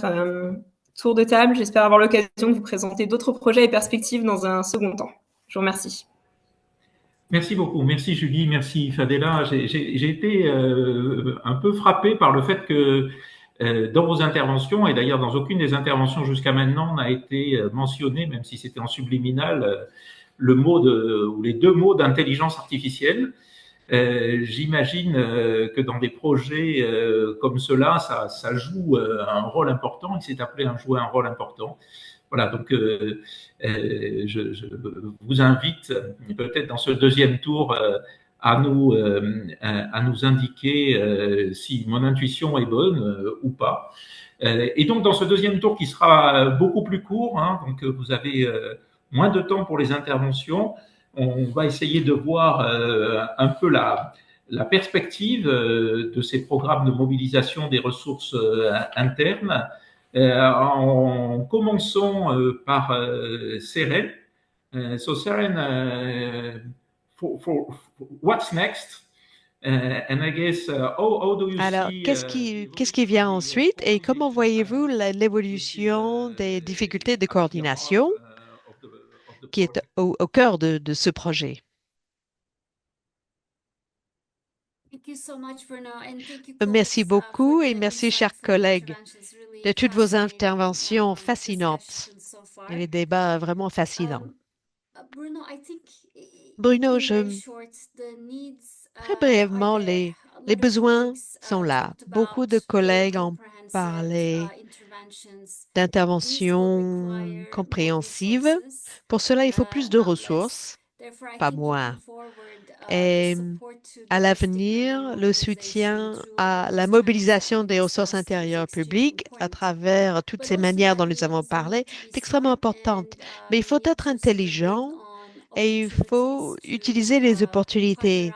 tour de table. J'espère avoir l'occasion de vous présenter d'autres projets et perspectives dans un second temps. Je vous remercie. Merci beaucoup. Merci Julie, merci Fadela. J'ai été un peu frappé par le fait que dans vos interventions, et d'ailleurs dans aucune des interventions jusqu'à maintenant n'a été mentionné, même si c'était en subliminal, le mot ou les 2 mots d'intelligence artificielle. J'imagine que dans des projets comme cela, ça joue un rôle important. Il s'est appelé à jouer un rôle important. Voilà, donc je vous invite peut-être dans ce deuxième tour à nous indiquer si mon intuition est bonne ou pas. Et donc, dans ce deuxième tour qui sera beaucoup plus court, hein, donc vous avez moins de temps pour les interventions, on va essayer de voir un peu la perspective de ces programmes de mobilisation des ressources internes, en commençant par Seren. So Seren, for what's next? And I guess, how do you Alors, see qu'est-ce qui vient ensuite et comment voyez-vous l'évolution des difficultés de coordination qui est au cœur de ce projet? Merci beaucoup et merci, chers collègues, de toutes vos interventions fascinantes et les débats vraiment fascinants. Bruno, très brièvement, les besoins sont là. Beaucoup de collègues ont parlé d'interventions compréhensives. Pour cela, il faut plus de ressources, pas moins. Et à l'avenir, le soutien à la mobilisation des ressources intérieures publiques à travers toutes ces manières dont nous avons parlé est extrêmement importante. Mais il faut être intelligent et il faut utiliser les opportunités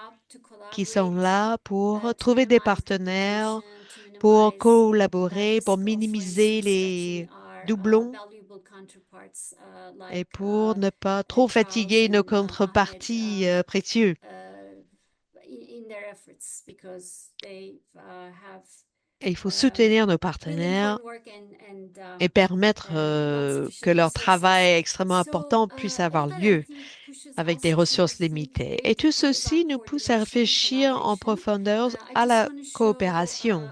qui sont là pour trouver des partenaires, pour collaborer, pour minimiser les doublons et pour ne pas trop fatiguer nos contreparties précieux. Et il faut soutenir nos partenaires et permettre que leur travail extrêmement important puisse avoir lieu avec des ressources limitées. Et tout ceci nous pousse à réfléchir en profondeur à la coopération.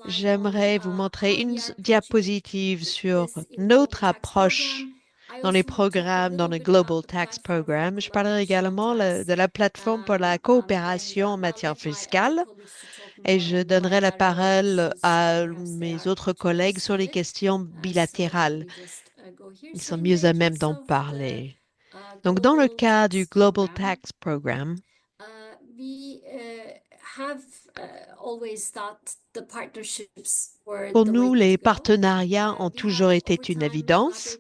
J'aimerais vous montrer une diapositive sur notre approche dans les programmes, dans le Global Tax Program. Je parlerai également de la plateforme pour la coopération en matière fiscale et je donnerai la parole à mes autres collègues sur les questions bilatérales. Ils sont mieux à même d'en parler. Donc, dans le cas du Global Tax Program, pour nous, les partenariats ont toujours été une évidence.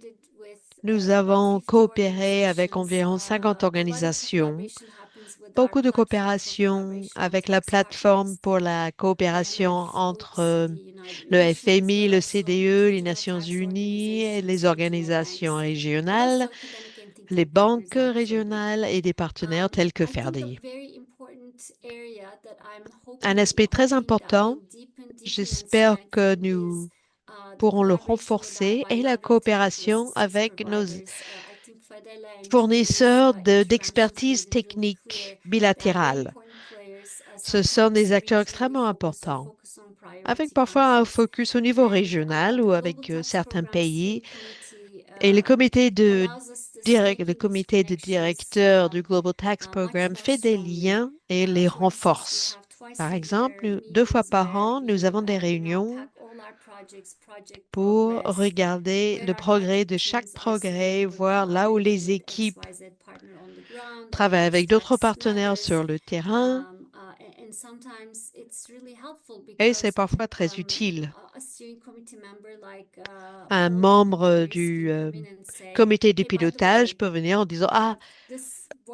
Nous avons coopéré avec environ 50 organisations, beaucoup de coopération avec la plateforme pour la coopération entre le FMI, le CDE, les Nations Unies et les organisations régionales, les banques régionales et des partenaires tels que Ferdi. Un aspect très important, j'espère que nous pourrons le renforcer, est la coopération avec nos fournisseurs d'expertise technique bilatérale. Ce sont des acteurs extrêmement importants, avec parfois un focus au niveau régional ou avec certains pays. Et le comité de directeurs du Global Tax Program fait des liens et les renforce. Par exemple, 2 fois par an, nous avons des réunions pour regarder le progrès de chaque progrès, voir là où les équipes travaillent avec d'autres partenaires sur le terrain. Et c'est parfois très utile. Un membre du comité de pilotage peut venir en disant, ah,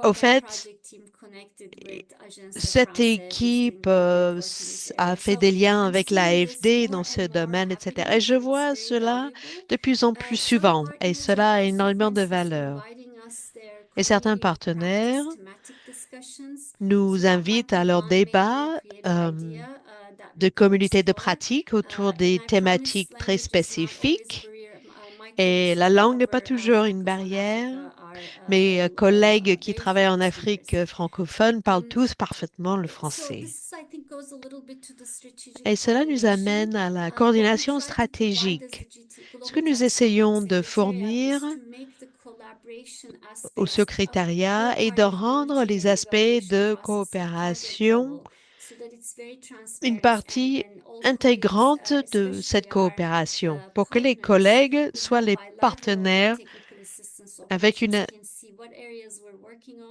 au fait, cette équipe a fait des liens avec l'AFD dans ce domaine, etc. Et je vois cela de plus en plus souvent et cela a énormément de valeur. Et certains partenaires nous invitent à leurs débats de communautés de pratique autour des thématiques très spécifiques. Et la langue n'est pas toujours une barrière. Mes collègues qui travaillent en Afrique francophone parlent tous parfaitement le français. Et cela nous amène à la coordination stratégique. Ce que nous essayons de fournir au secrétariat est de rendre les aspects de coopération une partie intégrante de cette coopération pour que les collègues soient les partenaires avec une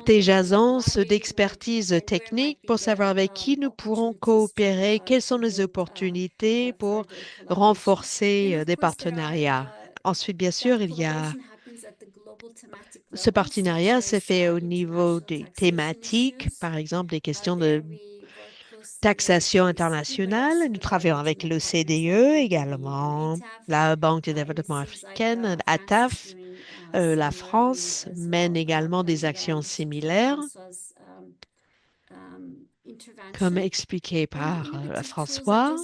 des agences d'expertise technique pour savoir avec qui nous pourrons coopérer, quelles sont les opportunités pour renforcer des partenariats. Ensuite, bien sûr, il y a ce partenariat se fait au niveau des thématiques, par exemple des questions de taxation internationale. Nous travaillons avec l'OCDE également, la Banque de développement africaine, ATAF. La France mène également des actions similaires, comme expliqué par François.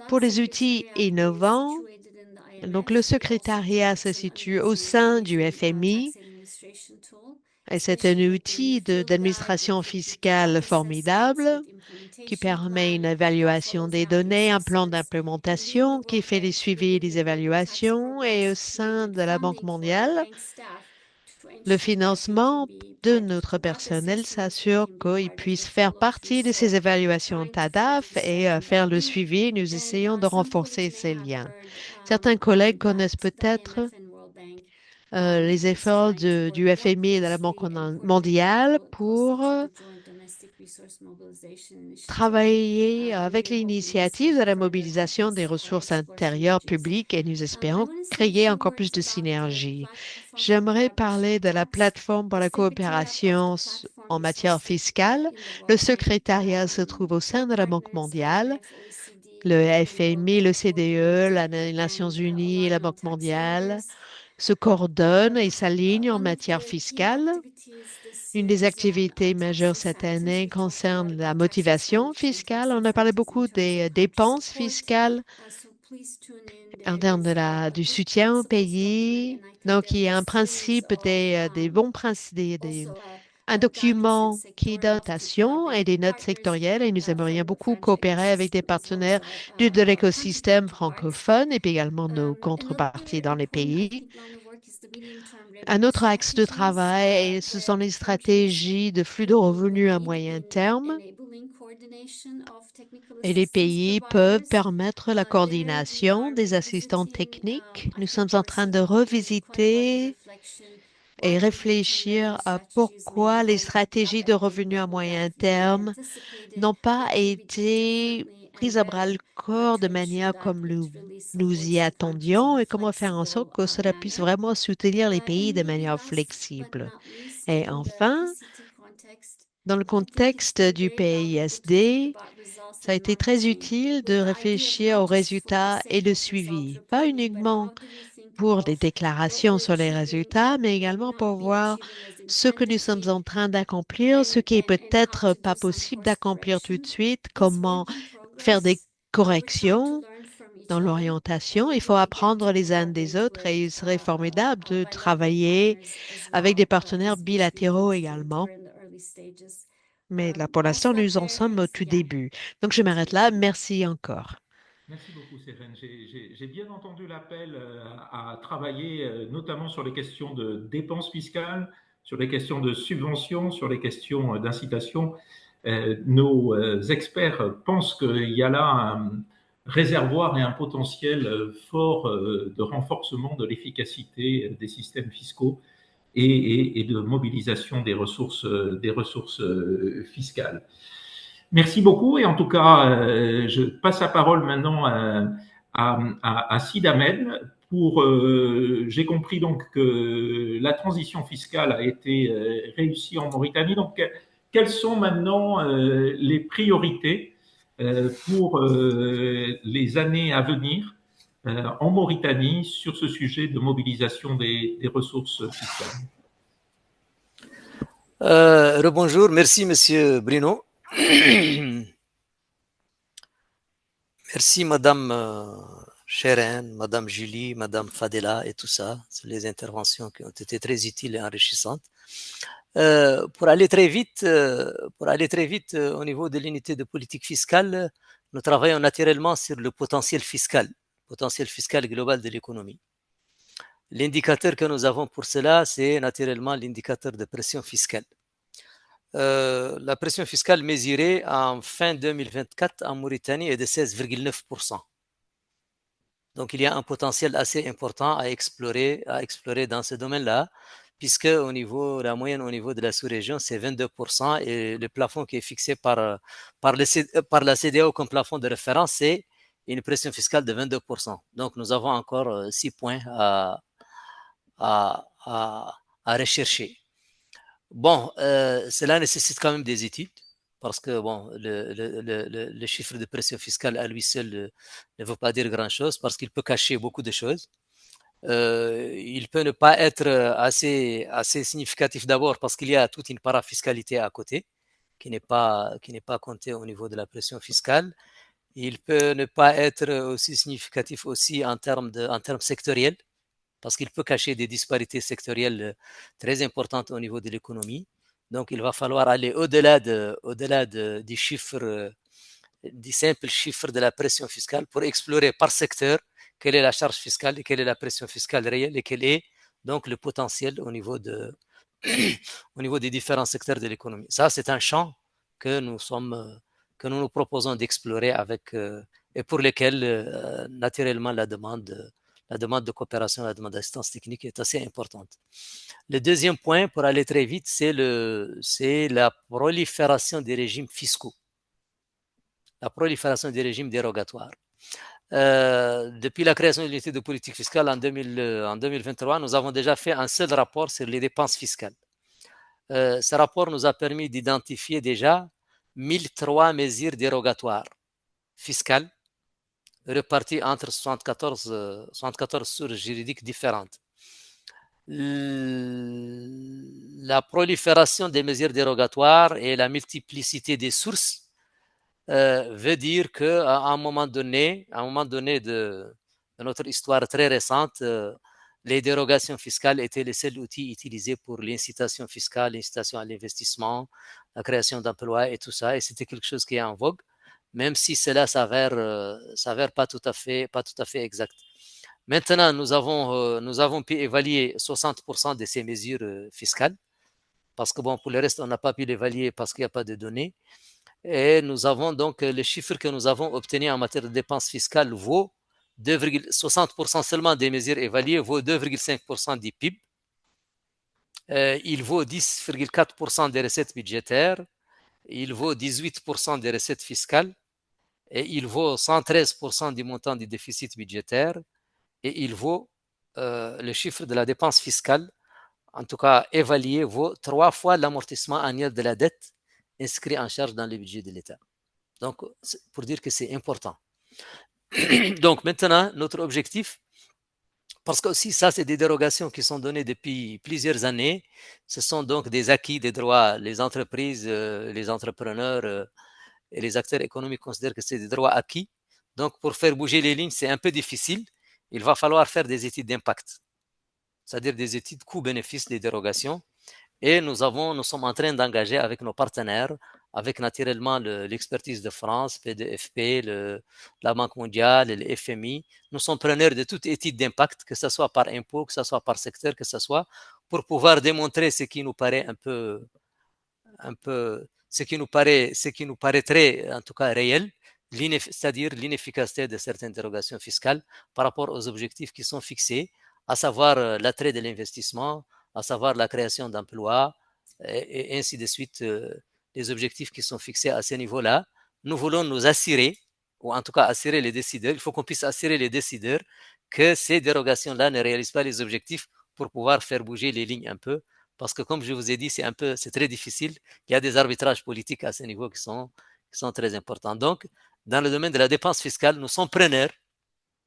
Pour les outils innovants, donc le secrétariat se situe au sein du FMI et c'est un outil d'administration fiscale formidable qui permet une évaluation des données, un plan d'implémentation qui fait les suivis et les évaluations, et au sein de la Banque mondiale, le financement de notre personnel s'assure qu'il puisse faire partie de ces évaluations TADAF et faire le suivi. Nous essayons de renforcer ces liens. Certains collègues connaissent peut-être les efforts du FMI et de la Banque mondiale pour travailler avec l'initiative de la mobilisation des ressources intérieures publiques et nous espérons créer encore plus de synergie. J'aimerais parler de la plateforme pour la coopération en matière fiscale. Le secrétariat se trouve au sein de la Banque mondiale. Le FMI, le CDE, les Nations unies et la Banque mondiale se coordonnent et s'alignent en matière fiscale. Une des activités majeures cette année concerne la motivation fiscale. On a parlé beaucoup des dépenses fiscales en termes du soutien au pays. Donc, il y a un principe des bons principes, un document qui est dotation et des notes sectorielles et nous aimerions beaucoup coopérer avec des partenaires de l'écosystème francophone et puis également nos contreparties dans les pays. Un autre axe de travail, ce sont les stratégies de flux de revenus à moyen terme. Et les pays peuvent permettre la coordination des assistants techniques. Nous sommes en train de revisiter et réfléchir à pourquoi les stratégies de revenus à moyen terme n'ont pas été prises à bras-le-corps de manière comme nous y attendions et comment faire en sorte que cela puisse vraiment soutenir les pays de manière flexible. Et enfin, dans le contexte du PISD, ça a été très utile de réfléchir aux résultats et le suivi, pas uniquement pour des déclarations sur les résultats, mais également pour voir ce que nous sommes en train d'accomplir, ce qui est peut-être pas possible d'accomplir tout de suite, comment faire des corrections dans l'orientation. Il faut apprendre les uns des autres et il serait formidable de travailler avec des partenaires bilatéraux également. Mais là, pour l'instant, nous en sommes au tout début. Donc, je m'arrête là. Merci encore. Merci beaucoup, Sérène. J'ai bien entendu l'appel à travailler notamment sur les questions de dépenses fiscales, sur les questions de subventions, sur les questions d'incitation. Nos experts pensent qu'il y a là un réservoir et un potentiel fort de renforcement de l'efficacité des systèmes fiscaux et de mobilisation des ressources fiscales. Merci beaucoup et en tout cas, je passe la parole maintenant à Sid Ahmed pour, j'ai compris donc que la transition fiscale a été réussie en Mauritanie. Donc, quelles sont maintenant les priorités pour les années à venir en Mauritanie sur ce sujet de mobilisation des ressources fiscales? Rebonjour, merci Monsieur Bruno. Merci Madame Cheren, Madame Julie, Madame Fadela et tout ça. C'est les interventions qui ont été très utiles et enrichissantes. Pour aller très vite au niveau de l'unité de politique fiscale, nous travaillons naturellement sur le potentiel fiscal global de l'économie. L'indicateur que nous avons pour cela, c'est naturellement l'indicateur de pression fiscale. La pression fiscale mesurée en fin 2024 en Mauritanie est de 16,9%. Donc, il y a un potentiel assez important à explorer dans ce domaine-là. puisque la moyenne au niveau de la sous-région, c'est 22%, et le plafond qui est fixé par la CEDEAO comme plafond de référence, c'est une pression fiscale de 22%. Donc, nous avons encore 6 points à rechercher. Bon, cela nécessite quand même des études, parce que bon, le chiffre de pression fiscale à lui seul ne veut pas dire grand-chose, parce qu'il peut cacher beaucoup de choses. Il peut ne pas être assez significatif d'abord parce qu'il y a toute une parafiscalité à côté qui n'est pas comptée au niveau de la pression fiscale. Il peut ne pas être aussi significatif aussi en termes sectoriels, parce qu'il peut cacher des disparités sectorielles très importantes au niveau de l'économie. Donc, il va falloir aller au-delà des chiffres, des simples chiffres de la pression fiscale pour explorer par secteur quelle est la charge fiscale et quelle est la pression fiscale réelle et quel est donc le potentiel au niveau des différents secteurs de l'économie. Ça, c'est un champ que nous proposons d'explorer et pour lesquels, naturellement, la demande de coopération, la demande d'assistance technique est assez importante. Le deuxième point, pour aller très vite, c'est la prolifération des régimes fiscaux. La prolifération des régimes dérogatoires. Depuis la création de l'unité de politique fiscale en 2023, nous avons déjà fait un seul rapport sur les dépenses fiscales. Ce rapport nous a permis d'identifier déjà 1003 mesures dérogatoires fiscales réparties entre 74 sources juridiques différentes. La prolifération des mesures dérogatoires et la multiplicité des sources veut dire qu'à un moment donné de notre histoire très récente, les dérogations fiscales étaient les seuls outils utilisés pour l'incitation fiscale, l'incitation à l'investissement, la création d'emplois et tout ça, et c'était quelque chose qui est en vogue, même si cela s'avère pas tout à fait exact. Maintenant, nous avons pu évaluer 60% de ces mesures fiscales, parce que bon, pour le reste, on n'a pas pu l'évaluer parce qu'il n'y a pas de données. Et nous avons donc les chiffres que nous avons obtenus en matière de dépenses fiscales vaut 60% seulement des mesures évaluées vaut 2,5% du PIB. Il vaut 10,4% des recettes budgétaires. Il vaut 18% des recettes fiscales. Et il vaut 113% du montant du déficit budgétaire. Et il vaut le chiffre de la dépense fiscale, en tout cas évalué, vaut 3 fois l'amortissement annuel de la dette inscrit en charge dans le budget de l'État. Donc, pour dire que c'est important. Donc, maintenant, notre objectif, parce que aussi ça, c'est des dérogations qui sont données depuis plusieurs années. Ce sont donc des acquis des droits. Les entreprises, les entrepreneurs et les acteurs économiques considèrent que c'est des droits acquis. Donc, pour faire bouger les lignes, c'est un peu difficile. Il va falloir faire des études d'impact, c'est-à-dire des études coût-bénéfice des dérogations. Et nous sommes en train d'engager avec nos partenaires, avec naturellement l'expertise de France, PDFP, la Banque mondiale, le FMI. Nous sommes preneurs de toute étude d'impact, que ce soit par impôt, que ce soit par secteur, que ce soit pour pouvoir démontrer ce qui nous paraît ce qui nous paraît très, en tout cas, réel, c'est-à-dire l'inefficacité de certaines dérogations fiscales par rapport aux objectifs qui sont fixés, à savoir l'attrait de l'investissement, à savoir la création d'emplois, et ainsi de suite, les objectifs qui sont fixés à ce niveau-là. Nous voulons nous assurer, ou en tout cas assurer les décideurs, il faut qu'on puisse assurer les décideurs que ces dérogations-là ne réalisent pas les objectifs pour pouvoir faire bouger les lignes un peu, parce que comme je vous ai dit, c'est très difficile. Il y a des arbitrages politiques à ce niveau qui sont très importants. Donc, dans le domaine de la dépense fiscale, nous sommes preneurs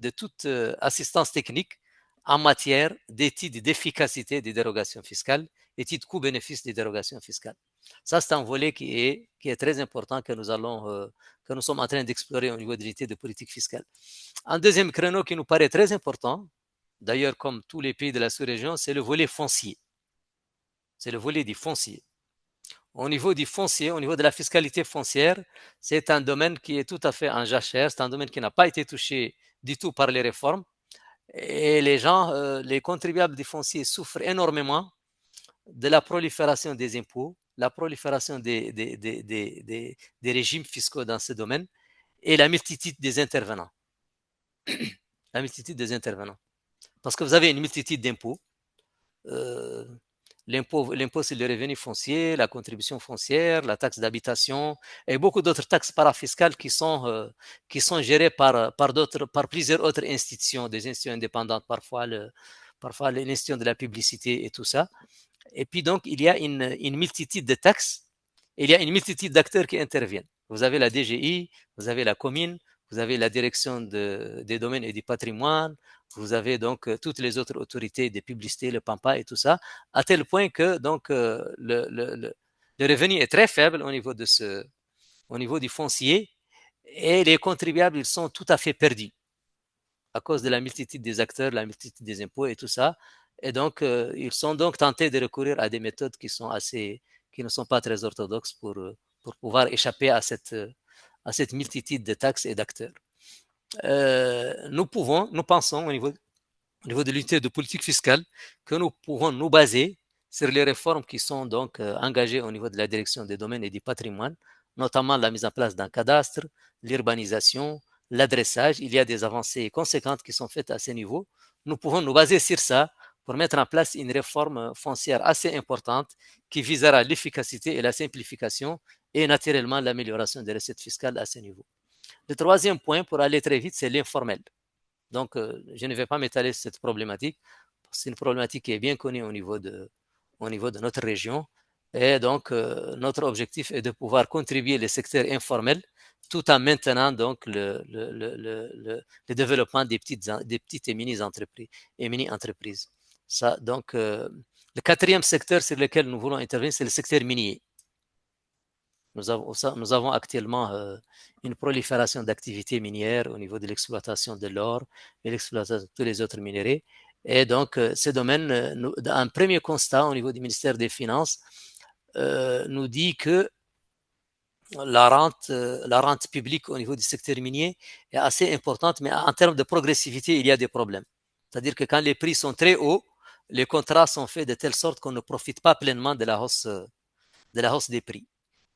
de toute assistance technique en matière d'études d'efficacité des dérogations fiscales, études coût-bénéfice des dérogations fiscales. Ça, c'est un volet qui est très important que nous sommes en train d'explorer au niveau de l'unité de politique fiscale. Un deuxième créneau qui nous paraît très important, d'ailleurs comme tous les pays de la sous-région, c'est le volet foncier. C'est le volet du foncier. Au niveau du foncier, au niveau de la fiscalité foncière, c'est un domaine qui est tout à fait en jachère, c'est un domaine qui n'a pas été touché du tout par les réformes. Et les contribuables du foncier souffrent énormément de la prolifération des impôts, la prolifération des régimes fiscaux dans ce domaine et la multitude des intervenants. La multitude des intervenants. Parce que vous avez une multitude d'impôts. l'impôt sur le revenu foncier, la contribution foncière, la taxe d'habitation et beaucoup d'autres taxes parafiscales qui sont gérées par plusieurs autres institutions, des institutions indépendantes, parfois l'institution de la publicité et tout ça. Et puis donc, il y a une multitude de taxes, il y a une multitude d'acteurs qui interviennent. Vous avez la DGI, vous avez la commune, vous avez la direction des domaines et du patrimoine, vous avez donc toutes les autres autorités de publicité, le PAMPA et tout ça, à tel point que donc le revenu est très faible au niveau du foncier et les contribuables ils sont tout à fait perdus à cause de la multitude des acteurs, la multitude des impôts et tout ça. Et donc, ils sont donc tentés de recourir à des méthodes qui ne sont pas très orthodoxes pour pouvoir échapper à cette multitude de taxes et d'acteurs. Nous pensons au niveau de l'unité de politique fiscale que nous pouvons nous baser sur les réformes qui sont donc engagées au niveau de la direction des domaines et du patrimoine, notamment la mise en place d'un cadastre, l'urbanisation, l'adressage. Il y a des avancées conséquentes qui sont faites à ce niveau. Nous pouvons nous baser sur ça pour mettre en place une réforme foncière assez importante qui visera l'efficacité et la simplification et naturellement l'amélioration des recettes fiscales à ce niveau. Le troisième point, pour aller très vite, c'est l'informel. Donc, je ne vais pas m'étaler sur cette problématique. C'est une problématique qui est bien connue au niveau de notre région. Et donc, notre objectif est de pouvoir contribuer les secteurs informels tout en maintenant donc le développement des petites et mini-entreprises. Ça, donc, le quatrième secteur sur lequel nous voulons intervenir, c'est le secteur minier. Nous avons actuellement une prolifération d'activités minières au niveau de l'exploitation de l'or et l'exploitation de tous les autres minéraux. Et donc, ce domaine, un premier constat au niveau du ministère des Finances nous dit que la rente publique au niveau du secteur minier est assez importante, mais en termes de progressivité, il y a des problèmes. C'est-à-dire que quand les prix sont très hauts, les contrats sont faits de telle sorte qu'on ne profite pas pleinement de la hausse des prix.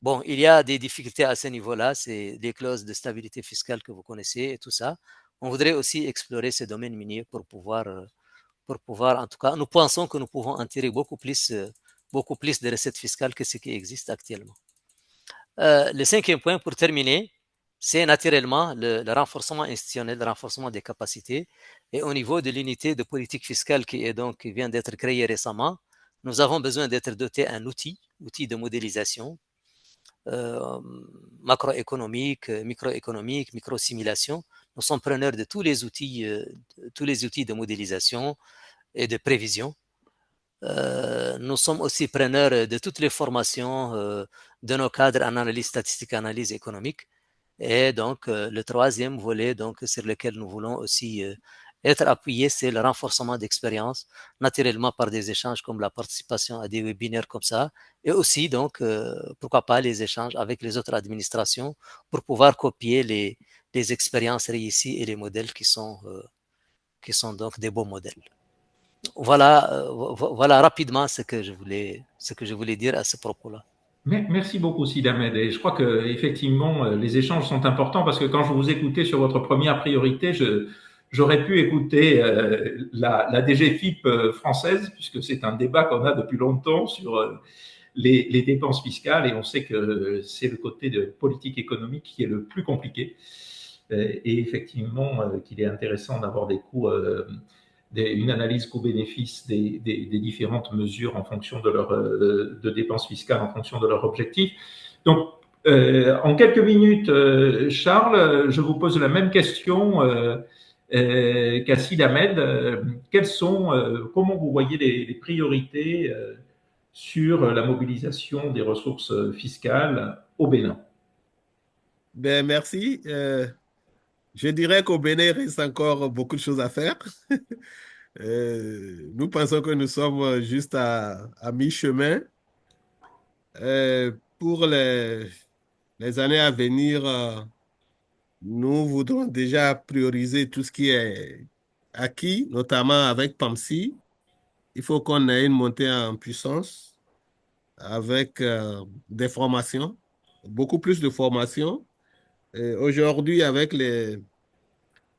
Bon, il y a des difficultés à ce niveau-là, c'est les clauses de stabilité fiscale que vous connaissez et tout ça. On voudrait aussi explorer ce domaine minier pour pouvoir, en tout cas, nous pensons que nous pouvons en tirer beaucoup plus de recettes fiscales que ce qui existe actuellement. Le cinquième point, pour terminer, c'est naturellement le renforcement institutionnel, le renforcement des capacités. Et au niveau de l'unité de politique fiscale qui vient d'être créée récemment, nous avons besoin d'être dotés d'un outil de modélisation macroéconomique, microéconomique, microsimulation. Nous sommes preneurs de tous les outils de modélisation et de prévision. Nous sommes aussi preneurs de toutes les formations de nos cadres en analyse statistique et analyse économique. Et donc, le troisième volet sur lequel nous voulons aussi être appuyés, c'est le renforcement d'expérience, naturellement par des échanges comme la participation à des webinaires comme ça, et aussi, donc, pourquoi pas les échanges avec les autres administrations pour pouvoir copier les expériences réussies et les modèles qui sont donc des beaux modèles. Voilà rapidement ce que je voulais dire à ce propos-là. Merci beaucoup, Sid Ahmed. Et je crois que effectivement, les échanges sont importants parce que quand je vous écoutais sur votre première priorité, j'aurais pu écouter la DGFiP française, puisque c'est un débat qu'on a depuis longtemps sur les dépenses fiscales, et on sait que c'est le côté de politique économique qui est le plus compliqué. Et effectivement, qu'il est intéressant d'avoir des coûts, une analyse coût-bénéfice des différentes mesures en fonction de dépenses fiscales, en fonction de leur objectif. Donc, en quelques minutes, Charles, je vous pose la même question qu'à Sid Ahmed. Comment vous voyez les priorités sur la mobilisation des ressources fiscales au Bénin? Ben, merci. Je dirais qu'au Bénin, il reste encore beaucoup de choses à faire. Nous pensons que nous sommes juste à mi-chemin. Pour les années à venir, nous voudrons déjà prioriser tout ce qui est acquis, notamment avec PAMSI. Il faut qu'on ait une montée en puissance avec des formations, beaucoup plus de formations. Aujourd'hui, avec les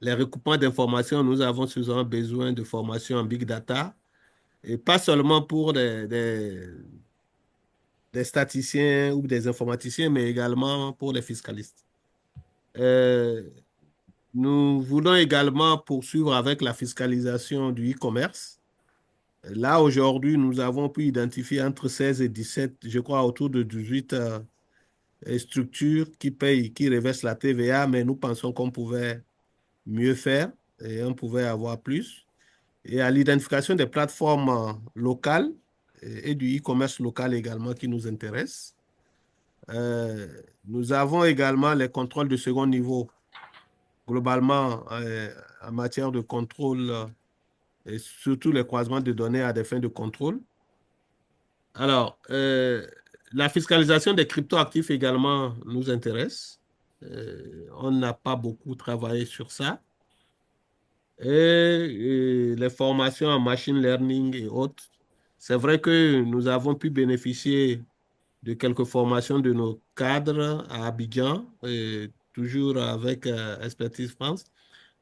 recoupements d'informations, nous avons souvent besoin de formations en big data, Et pas seulement pour des statisticiens ou des informaticiens, mais également pour les fiscalistes. Nous voulons également poursuivre avec la fiscalisation du e-commerce. Là, aujourd'hui, nous avons pu identifier entre 16 et 17, je crois autour de 18 structures qui payent, qui reversent la TVA, mais nous pensons qu'on pouvait mieux faire et on pouvait avoir plus. Et à l'identification des plateformes locales et du e-commerce local également qui nous intéresse. Nous avons également les contrôles de second niveau, globalement en matière de contrôle et surtout les croisements de données à des fins de contrôle. Alors, la fiscalisation des cryptoactifs également nous intéresse. On n'a pas beaucoup travaillé sur ça. Et les formations en machine learning et autres. C'est vrai que nous avons pu bénéficier de quelques formations de nos cadres à Abidjan, toujours avec Expertise France.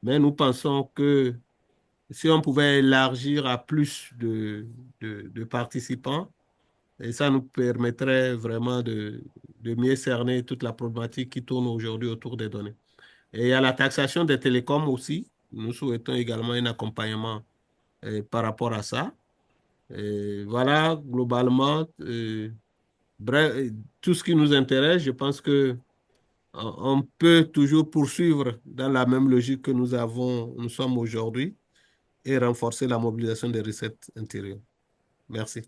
Mais nous pensons que si on pouvait élargir à plus de participants, et ça nous permettrait vraiment de mieux cerner toute la problématique qui tourne aujourd'hui autour des données. Et il y a la taxation des télécoms aussi. Nous souhaitons également un accompagnement par rapport à ça. Et voilà, globalement, bref, tout ce qui nous intéresse, je pense que on peut toujours poursuivre dans la même logique que nous sommes aujourd'hui et renforcer la mobilisation des recettes intérieures. Merci.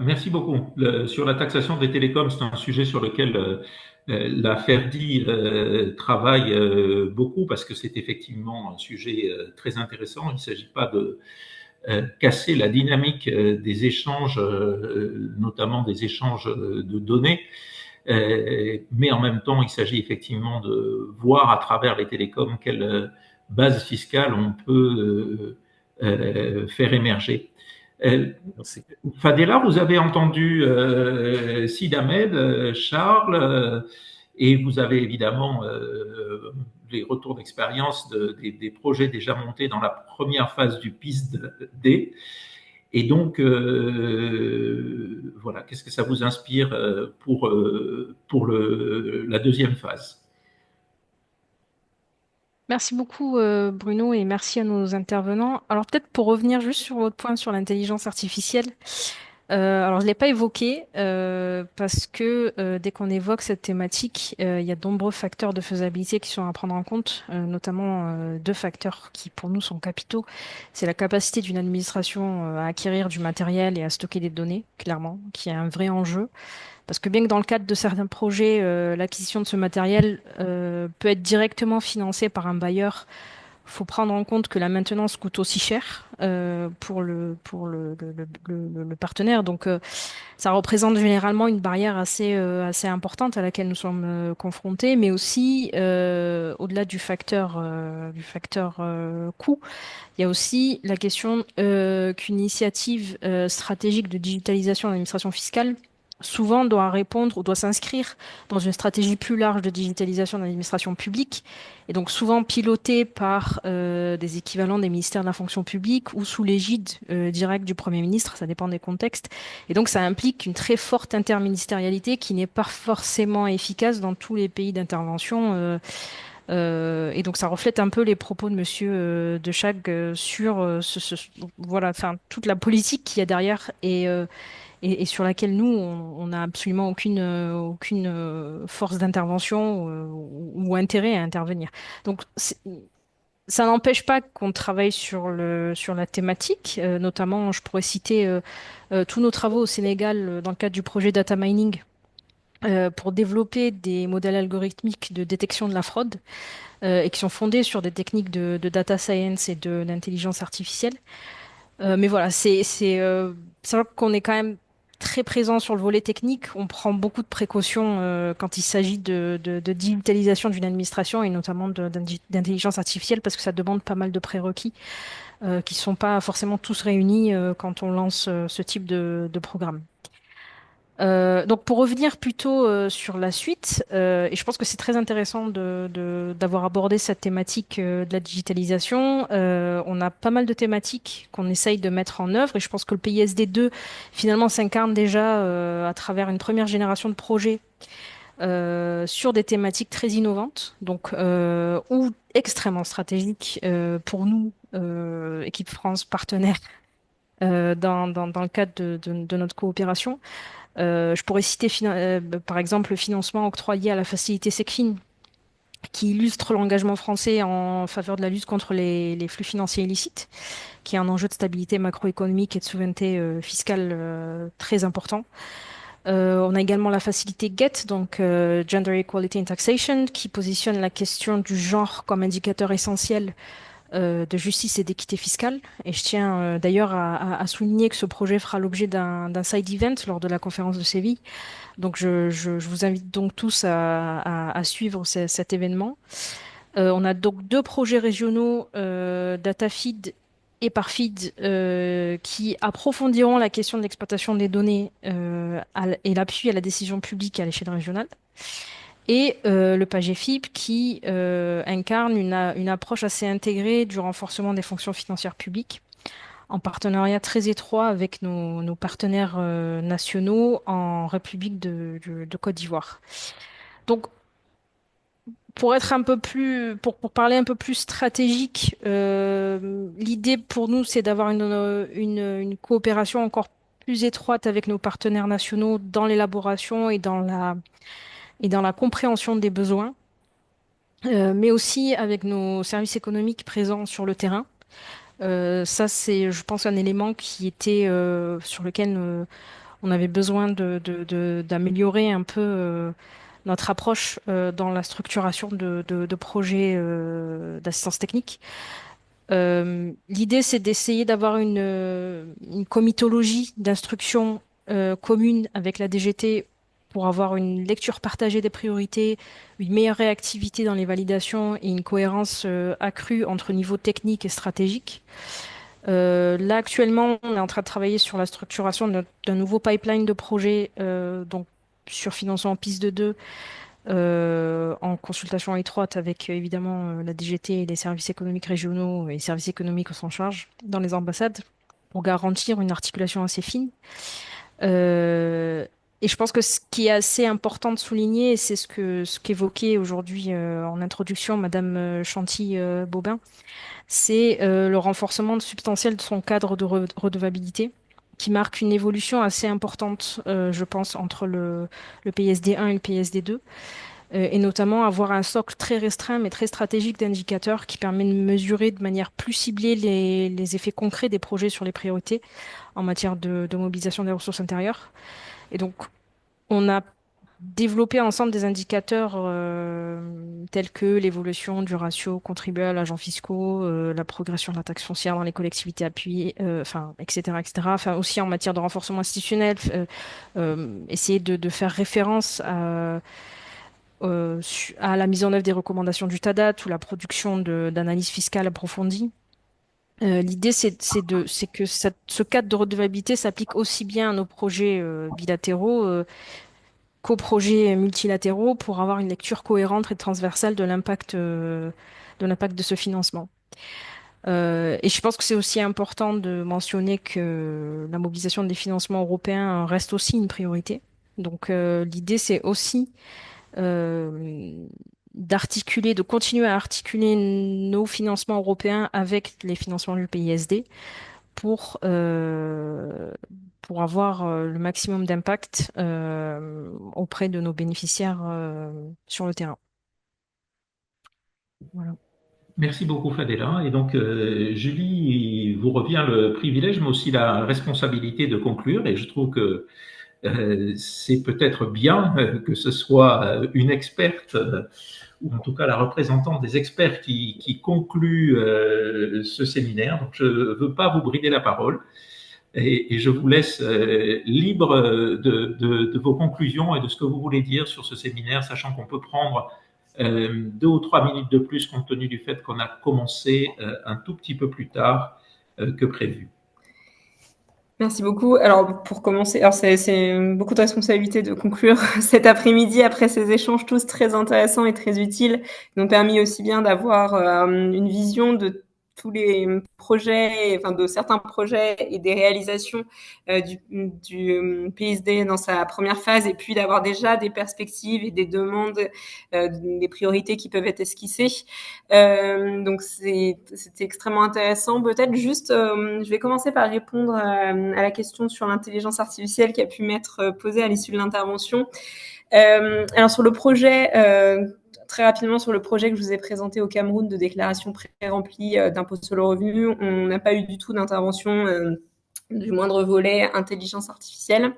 Merci beaucoup. Sur la taxation des télécoms, c'est un sujet sur lequel la FERDI travaille beaucoup parce que c'est effectivement un sujet très intéressant. Il ne s'agit pas de casser la dynamique des échanges, notamment des échanges de données, mais en même temps, il s'agit effectivement de voir à travers les télécoms quelle base fiscale on peut faire émerger. Merci. Fadela, vous avez entendu Sid Ahmed, Charles, et vous avez évidemment les retours d'expérience des projets déjà montés dans la première phase du PISD. Et donc, voilà, qu'est-ce que ça vous inspire pour la deuxième phase? Merci beaucoup Bruno et merci à nos intervenants. Alors peut-être pour revenir juste sur votre point sur l'intelligence artificielle, alors je ne l'ai pas évoqué parce que dès qu'on évoque cette thématique, il y a de nombreux facteurs de faisabilité qui sont à prendre en compte, notamment deux facteurs qui pour nous sont capitaux. C'est la capacité d'une administration à acquérir du matériel et à stocker des données, clairement, qui est un vrai enjeu. Parce que bien que dans le cadre de certains projets, l'acquisition de ce matériel peut être directement financée par un bailleur, il faut prendre en compte que la maintenance coûte aussi cher pour le partenaire. Donc, ça représente généralement une barrière assez importante à laquelle nous sommes confrontés, mais aussi, au-delà du facteur coût, il y a aussi la question qu'une initiative stratégique de digitalisation de l'administration fiscale souvent doit répondre ou doit s'inscrire dans une stratégie plus large de digitalisation de l'administration publique et donc souvent pilotée par des équivalents des ministères de la fonction publique ou sous l'égide directe du Premier ministre, ça dépend des contextes. Et donc ça implique une très forte interministérialité qui n'est pas forcément efficace dans tous les pays d'intervention. Et donc ça reflète un peu les propos de Monsieur de Chague sur voilà, enfin toute la politique qu'il y a derrière et sur laquelle nous on n'a absolument aucune force d'intervention ou intérêt à intervenir. Donc ça n'empêche pas qu'on travaille sur la thématique, notamment je pourrais citer tous nos travaux au Sénégal dans le cadre du projet data mining pour développer des modèles algorithmiques de détection de la fraude et qui sont fondés sur des techniques de data science et d'intelligence artificielle. Mais voilà, c'est vrai qu'on est quand même très présent sur le volet technique. On prend beaucoup de précautions quand il s'agit de digitalisation d'une administration et notamment d'intelligence artificielle parce que ça demande pas mal de prérequis qui sont pas forcément tous réunis quand on lance ce type de programme. Donc pour revenir plutôt sur la suite, et je pense que c'est très intéressant d'avoir abordé cette thématique de la digitalisation. On a pas mal de thématiques qu'on essaye de mettre en œuvre et je pense que le PSD2 finalement s'incarne déjà à travers une première génération de projets sur des thématiques très innovantes, donc ou extrêmement stratégiques pour nous, équipe France partenaire, dans le cadre de notre coopération. Je pourrais citer par exemple le financement octroyé à la facilité SecFin, qui illustre l'engagement français en faveur de la lutte contre les flux financiers illicites, qui est un enjeu de stabilité macroéconomique et de souveraineté fiscale très important. On a également la facilité GET, donc Gender Equality in Taxation, qui positionne la question du genre comme indicateur essentiel de justice et d'équité fiscale. Et je tiens d'ailleurs à souligner que ce projet fera l'objet d'un side event lors de la conférence de Séville. Donc je vous invite donc tous à suivre cet événement. On a donc 2 projets régionaux, DataFeed et Parfeed, qui approfondiront la question de l'exploitation des données et l'appui à la décision publique à l'échelle régionale. Et le PAGEFIP qui incarne une approche assez intégrée du renforcement des fonctions financières publiques en partenariat très étroit avec nos partenaires nationaux en République de Côte d'Ivoire. Donc, pour parler un peu plus stratégique, l'idée pour nous, c'est d'avoir une coopération encore plus étroite avec nos partenaires nationaux dans l'élaboration et dans la compréhension des besoins, mais aussi avec nos services économiques présents sur le terrain. Ça, c'est, je pense, un élément qui était sur lequel on avait besoin d'améliorer un peu notre approche dans la structuration de projets d'assistance technique. L'idée, c'est d'essayer d'avoir une comitologie d'instruction commune avec la DGT pour avoir une lecture partagée des priorités, une meilleure réactivité dans les validations et une cohérence accrue entre niveau technique et stratégique. Là, actuellement, on est en train de travailler sur la structuration d'un nouveau pipeline de projets, donc sur financement piste de 2, en consultation étroite avec évidemment la DGT et les services économiques régionaux et les services économiques au sens charge dans les ambassades pour garantir une articulation assez fine. Et je pense que ce qui est assez important de souligner, et c'est ce qu'évoquait aujourd'hui en introduction Madame Chanty-Bobin, c'est le renforcement substantiel de son cadre de redevabilité, qui marque une évolution assez importante, je pense, entre le PSD1 et le PSD2, et notamment avoir un socle très restreint mais très stratégique d'indicateurs qui permet de mesurer de manière plus ciblée les effets concrets des projets sur les priorités en matière de mobilisation des ressources intérieures. Et donc, on a développer ensemble des indicateurs tels que l'évolution du ratio contribuable à l'agent fiscaux, la progression de la taxe foncière dans les collectivités appuyées, enfin, etc., etc. Enfin, aussi en matière de renforcement institutionnel, essayer de faire référence à la mise en œuvre des recommandations du TADAT ou la production d'analyses fiscales approfondies. L'idée, c'est que ce cadre de redevabilité s'applique aussi bien à nos projets bilatéraux qu'aux projets multilatéraux pour avoir une lecture cohérente et transversale de l'impact de ce financement. Et je pense que c'est aussi important de mentionner que la mobilisation des financements européens reste aussi une priorité. Donc l'idée, c'est aussi de continuer à articuler nos financements européens avec les financements du PISD pour avoir le maximum d'impact auprès de nos bénéficiaires sur le terrain. Voilà. Merci beaucoup, Fadela. Et donc, Julie, vous revient le privilège, mais aussi la responsabilité de conclure. Et je trouve que c'est peut-être bien que ce soit une experte, ou en tout cas la représentante des experts qui conclut ce séminaire. Donc, je ne veux pas vous brider la parole. Et je vous laisse libre de vos conclusions et de ce que vous voulez dire sur ce séminaire, sachant qu'on peut prendre 2 ou 3 minutes de plus compte tenu du fait qu'on a commencé un tout petit peu plus tard que prévu. Merci beaucoup. Alors, pour commencer, alors c'est beaucoup de responsabilité de conclure cet après-midi après ces échanges tous très intéressants et très utiles, qui ont permis aussi bien d'avoir une vision de tous les projets, enfin de certains projets et des réalisations du PSD dans sa première phase, et puis d'avoir déjà des perspectives et des demandes, des priorités qui peuvent être esquissées. Donc c'était extrêmement intéressant. Peut-être juste, je vais commencer par répondre à la question sur l'intelligence artificielle qui a pu m'être posée à l'issue de l'intervention. Alors sur le projet, très rapidement sur le projet que je vous ai présenté au Cameroun de déclaration pré-remplie d'impôt sur le revenu, on n'a pas eu du tout d'intervention du moindre volet intelligence artificielle.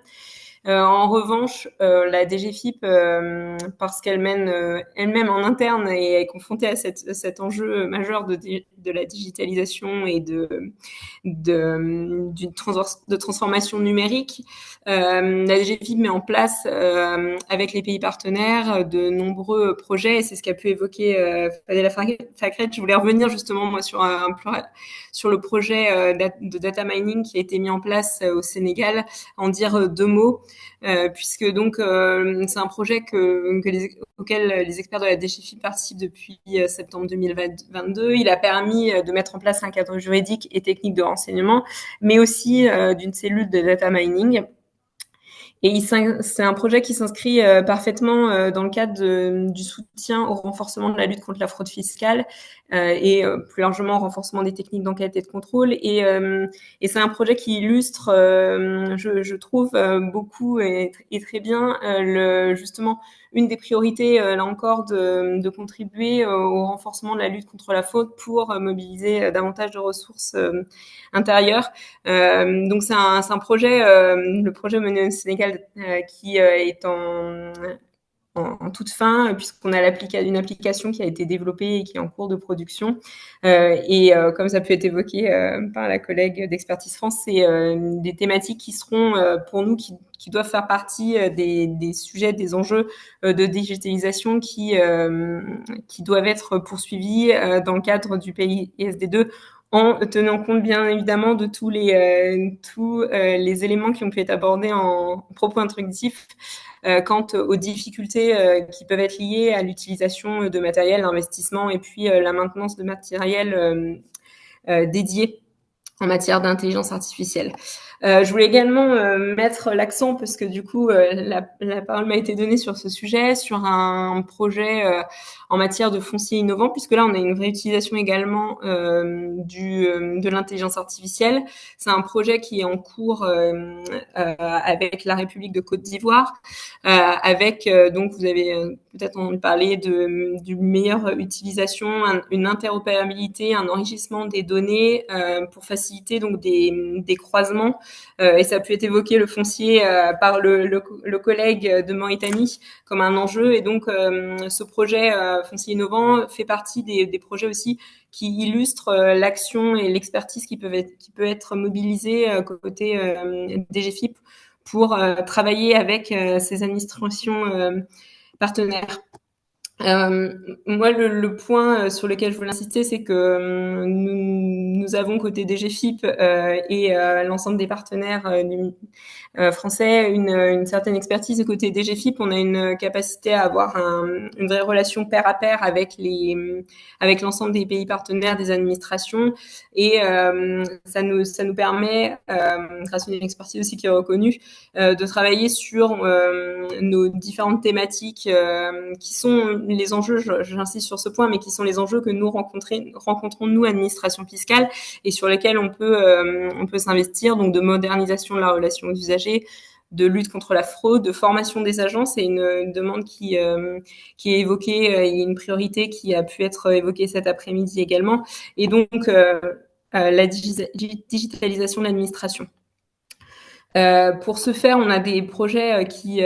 En revanche, la DGFiP, parce qu'elle mène elle-même en interne et est confrontée à cet enjeu majeur de la digitalisation et de transformation numérique, la DGFiP met en place avec les pays partenaires de nombreux projets, et c'est ce qu'a pu évoquer Fadela Fakret. Je voulais revenir justement moi sur le projet de data mining qui a été mis en place au Sénégal, en dire deux mots. Puisque donc c'est un projet auquel les experts de la DGFiP participent depuis septembre 2022. Il a permis de mettre en place un cadre juridique et technique de renseignement, mais aussi d'une cellule de data mining. Et c'est un projet qui s'inscrit parfaitement dans le cadre du soutien au renforcement de la lutte contre la fraude fiscale et plus largement au renforcement des techniques d'enquête et de contrôle. Et c'est un projet qui illustre, je trouve, beaucoup et très bien justement une des priorités, là encore, de contribuer au renforcement de la lutte contre la fraude pour mobiliser davantage de ressources intérieures. Donc c'est un projet, le projet mené au Sénégal, qui est en toute fin, puisqu'on a une application qui a été développée et qui est en cours de production. Et comme ça peut être évoqué par la collègue d'Expertise France, c'est des thématiques qui seront pour nous, qui doivent faire partie des sujets, des enjeux de digitalisation qui doivent être poursuivis dans le cadre du pays PSD2, en tenant compte bien évidemment de tous les éléments qui ont pu être abordés en propos introductifs quant aux difficultés qui peuvent être liées à l'utilisation de matériel, d'investissement et puis la maintenance de matériel dédié en matière d'intelligence artificielle. Je voulais également mettre l'accent, parce que du coup la parole m'a été donnée sur ce sujet, sur un projet en matière de foncier innovant, puisque là on a une vraie utilisation également de l'intelligence artificielle. C'est un projet qui est en cours avec la République de Côte d'Ivoire, avec donc vous avez peut-être entendu parler d'une meilleure utilisation, une interopérabilité, un enrichissement des données pour faciliter donc des croisements. Et ça a pu être évoqué, le foncier, par le collègue de Mauritanie comme un enjeu. Et donc ce projet foncier innovant fait partie des projets aussi qui illustrent l'action et l'expertise qui peut être mobilisée côté DGFiP pour travailler avec ces administrations partenaires. Moi, le point sur lequel je voulais insister, c'est que nous avons côté DGFiP et l'ensemble des partenaires français une certaine expertise. Côté DGFiP, on a une capacité à avoir une vraie relation pair à pair avec l'ensemble des pays partenaires, des administrations, et ça nous permet, grâce à une expertise aussi qui est reconnue, de travailler sur nos différentes thématiques qui sont les enjeux, j'insiste sur ce point, mais qui sont les enjeux que nous rencontrons nous, administration fiscale, et sur lesquels on peut s'investir, donc de modernisation de la relation aux usagers, de lutte contre la fraude, de formation des agents. C'est une demande qui est évoquée, et une priorité qui a pu être évoquée cet après-midi également, et donc la digitalisation de l'administration. Pour ce faire, on a des projets qui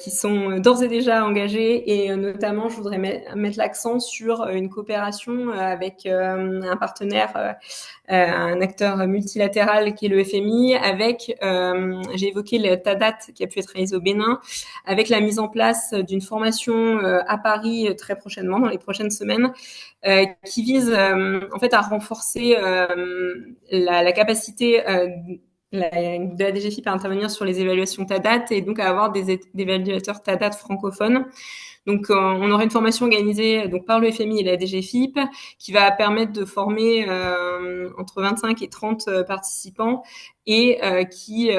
sont d'ores et déjà engagés, et notamment, je voudrais mettre l'accent sur une coopération avec un partenaire, un acteur multilatéral qui est le FMI, avec, j'ai évoqué le TADAT qui a pu être réalisé au Bénin, avec la mise en place d'une formation à Paris très prochainement, dans les prochaines semaines, qui vise en fait à renforcer la capacité de la DGFiP à intervenir sur les évaluations TADAT et donc à avoir des évaluateurs TADAT francophones. Donc, on aura une formation organisée donc par le FMI et la DGFiP qui va permettre de former entre 25 et 30 participants et qui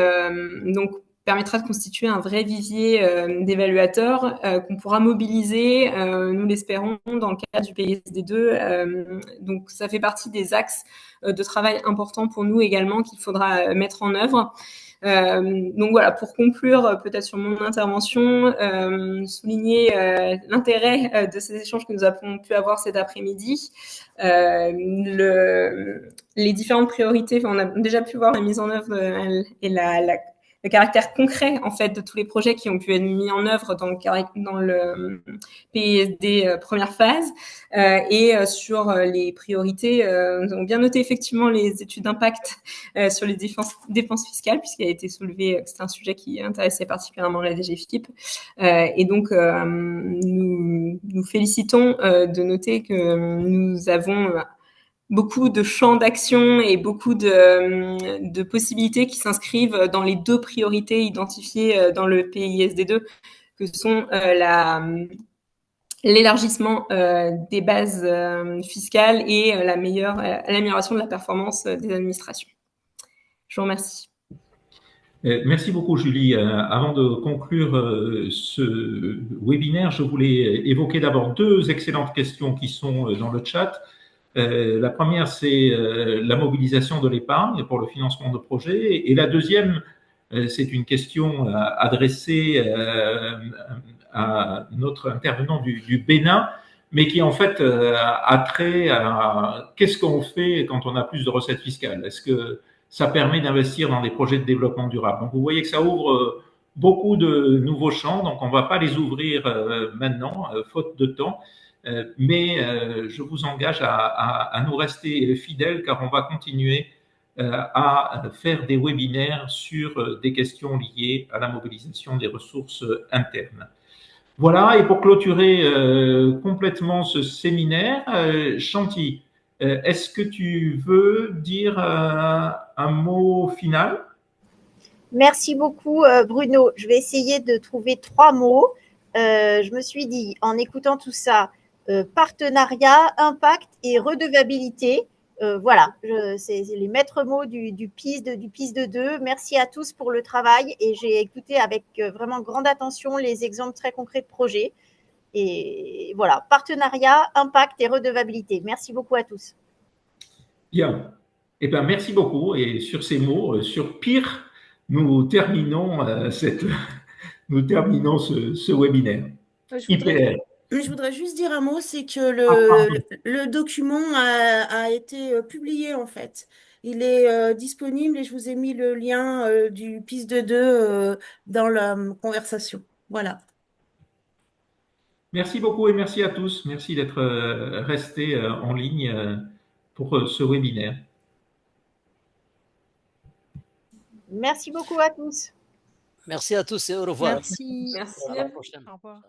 donc permettra de constituer un vrai vivier d'évaluateurs qu'on pourra mobiliser, nous l'espérons, dans le cadre du PSD2. Donc, ça fait partie des axes de travail importants pour nous également qu'il faudra mettre en œuvre. Donc voilà, pour conclure peut-être sur mon intervention, souligner l'intérêt de ces échanges que nous avons pu avoir cet après-midi. Les différentes priorités, on a déjà pu voir la mise en œuvre et le caractère concret en fait de tous les projets qui ont pu être mis en œuvre dans le PSD première phase et sur les priorités, nous avons bien noté effectivement les études d'impact sur les dépenses fiscales puisqu'il a été soulevé que c'est un sujet qui intéressait particulièrement la DGFiP et donc nous félicitons de noter que nous avons beaucoup de champs d'action et beaucoup de possibilités qui s'inscrivent dans les deux priorités identifiées dans le PISD2, que sont l'élargissement des bases fiscales et l'amélioration de la performance des administrations. Je vous remercie. Merci beaucoup, Julie. Avant de conclure ce webinaire, je voulais évoquer d'abord deux excellentes questions qui sont dans le chat. La première, c'est la mobilisation de l'épargne pour le financement de projets. Et la deuxième, c'est une question adressée à notre intervenant du Bénin, mais qui en fait a trait à qu'est-ce qu'on fait quand on a plus de recettes fiscales. Est-ce que ça permet d'investir dans des projets de développement durable? Donc vous voyez que ça ouvre beaucoup de nouveaux champs, donc on ne va pas les ouvrir maintenant, faute de temps. Mais je vous engage à nous rester fidèles car on va continuer à faire des webinaires sur des questions liées à la mobilisation des ressources internes. Voilà, et pour clôturer complètement ce séminaire, Chanty, est-ce que tu veux dire un mot final? Merci beaucoup, Bruno. Je vais essayer de trouver 3 mots. Je me suis dit, en écoutant tout ça, partenariat, impact et redevabilité. Voilà, c'est les maîtres mots du PISD 2. Merci à tous pour le travail et j'ai écouté avec vraiment grande attention les exemples très concrets de projets. Et voilà, partenariat, impact et redevabilité. Merci beaucoup à tous. Bien. Eh bien, merci beaucoup. Et sur ces mots, sur pire, nous terminons ce webinaire. Je voudrais juste dire un mot, c'est que le document a été publié en fait. Il est disponible et je vous ai mis le lien du PISD 2 dans la conversation. Voilà. Merci beaucoup et merci à tous. Merci d'être restés en ligne pour ce webinaire. Merci beaucoup à tous. Merci à tous et au revoir. Merci. Merci. À la prochaine. Au revoir.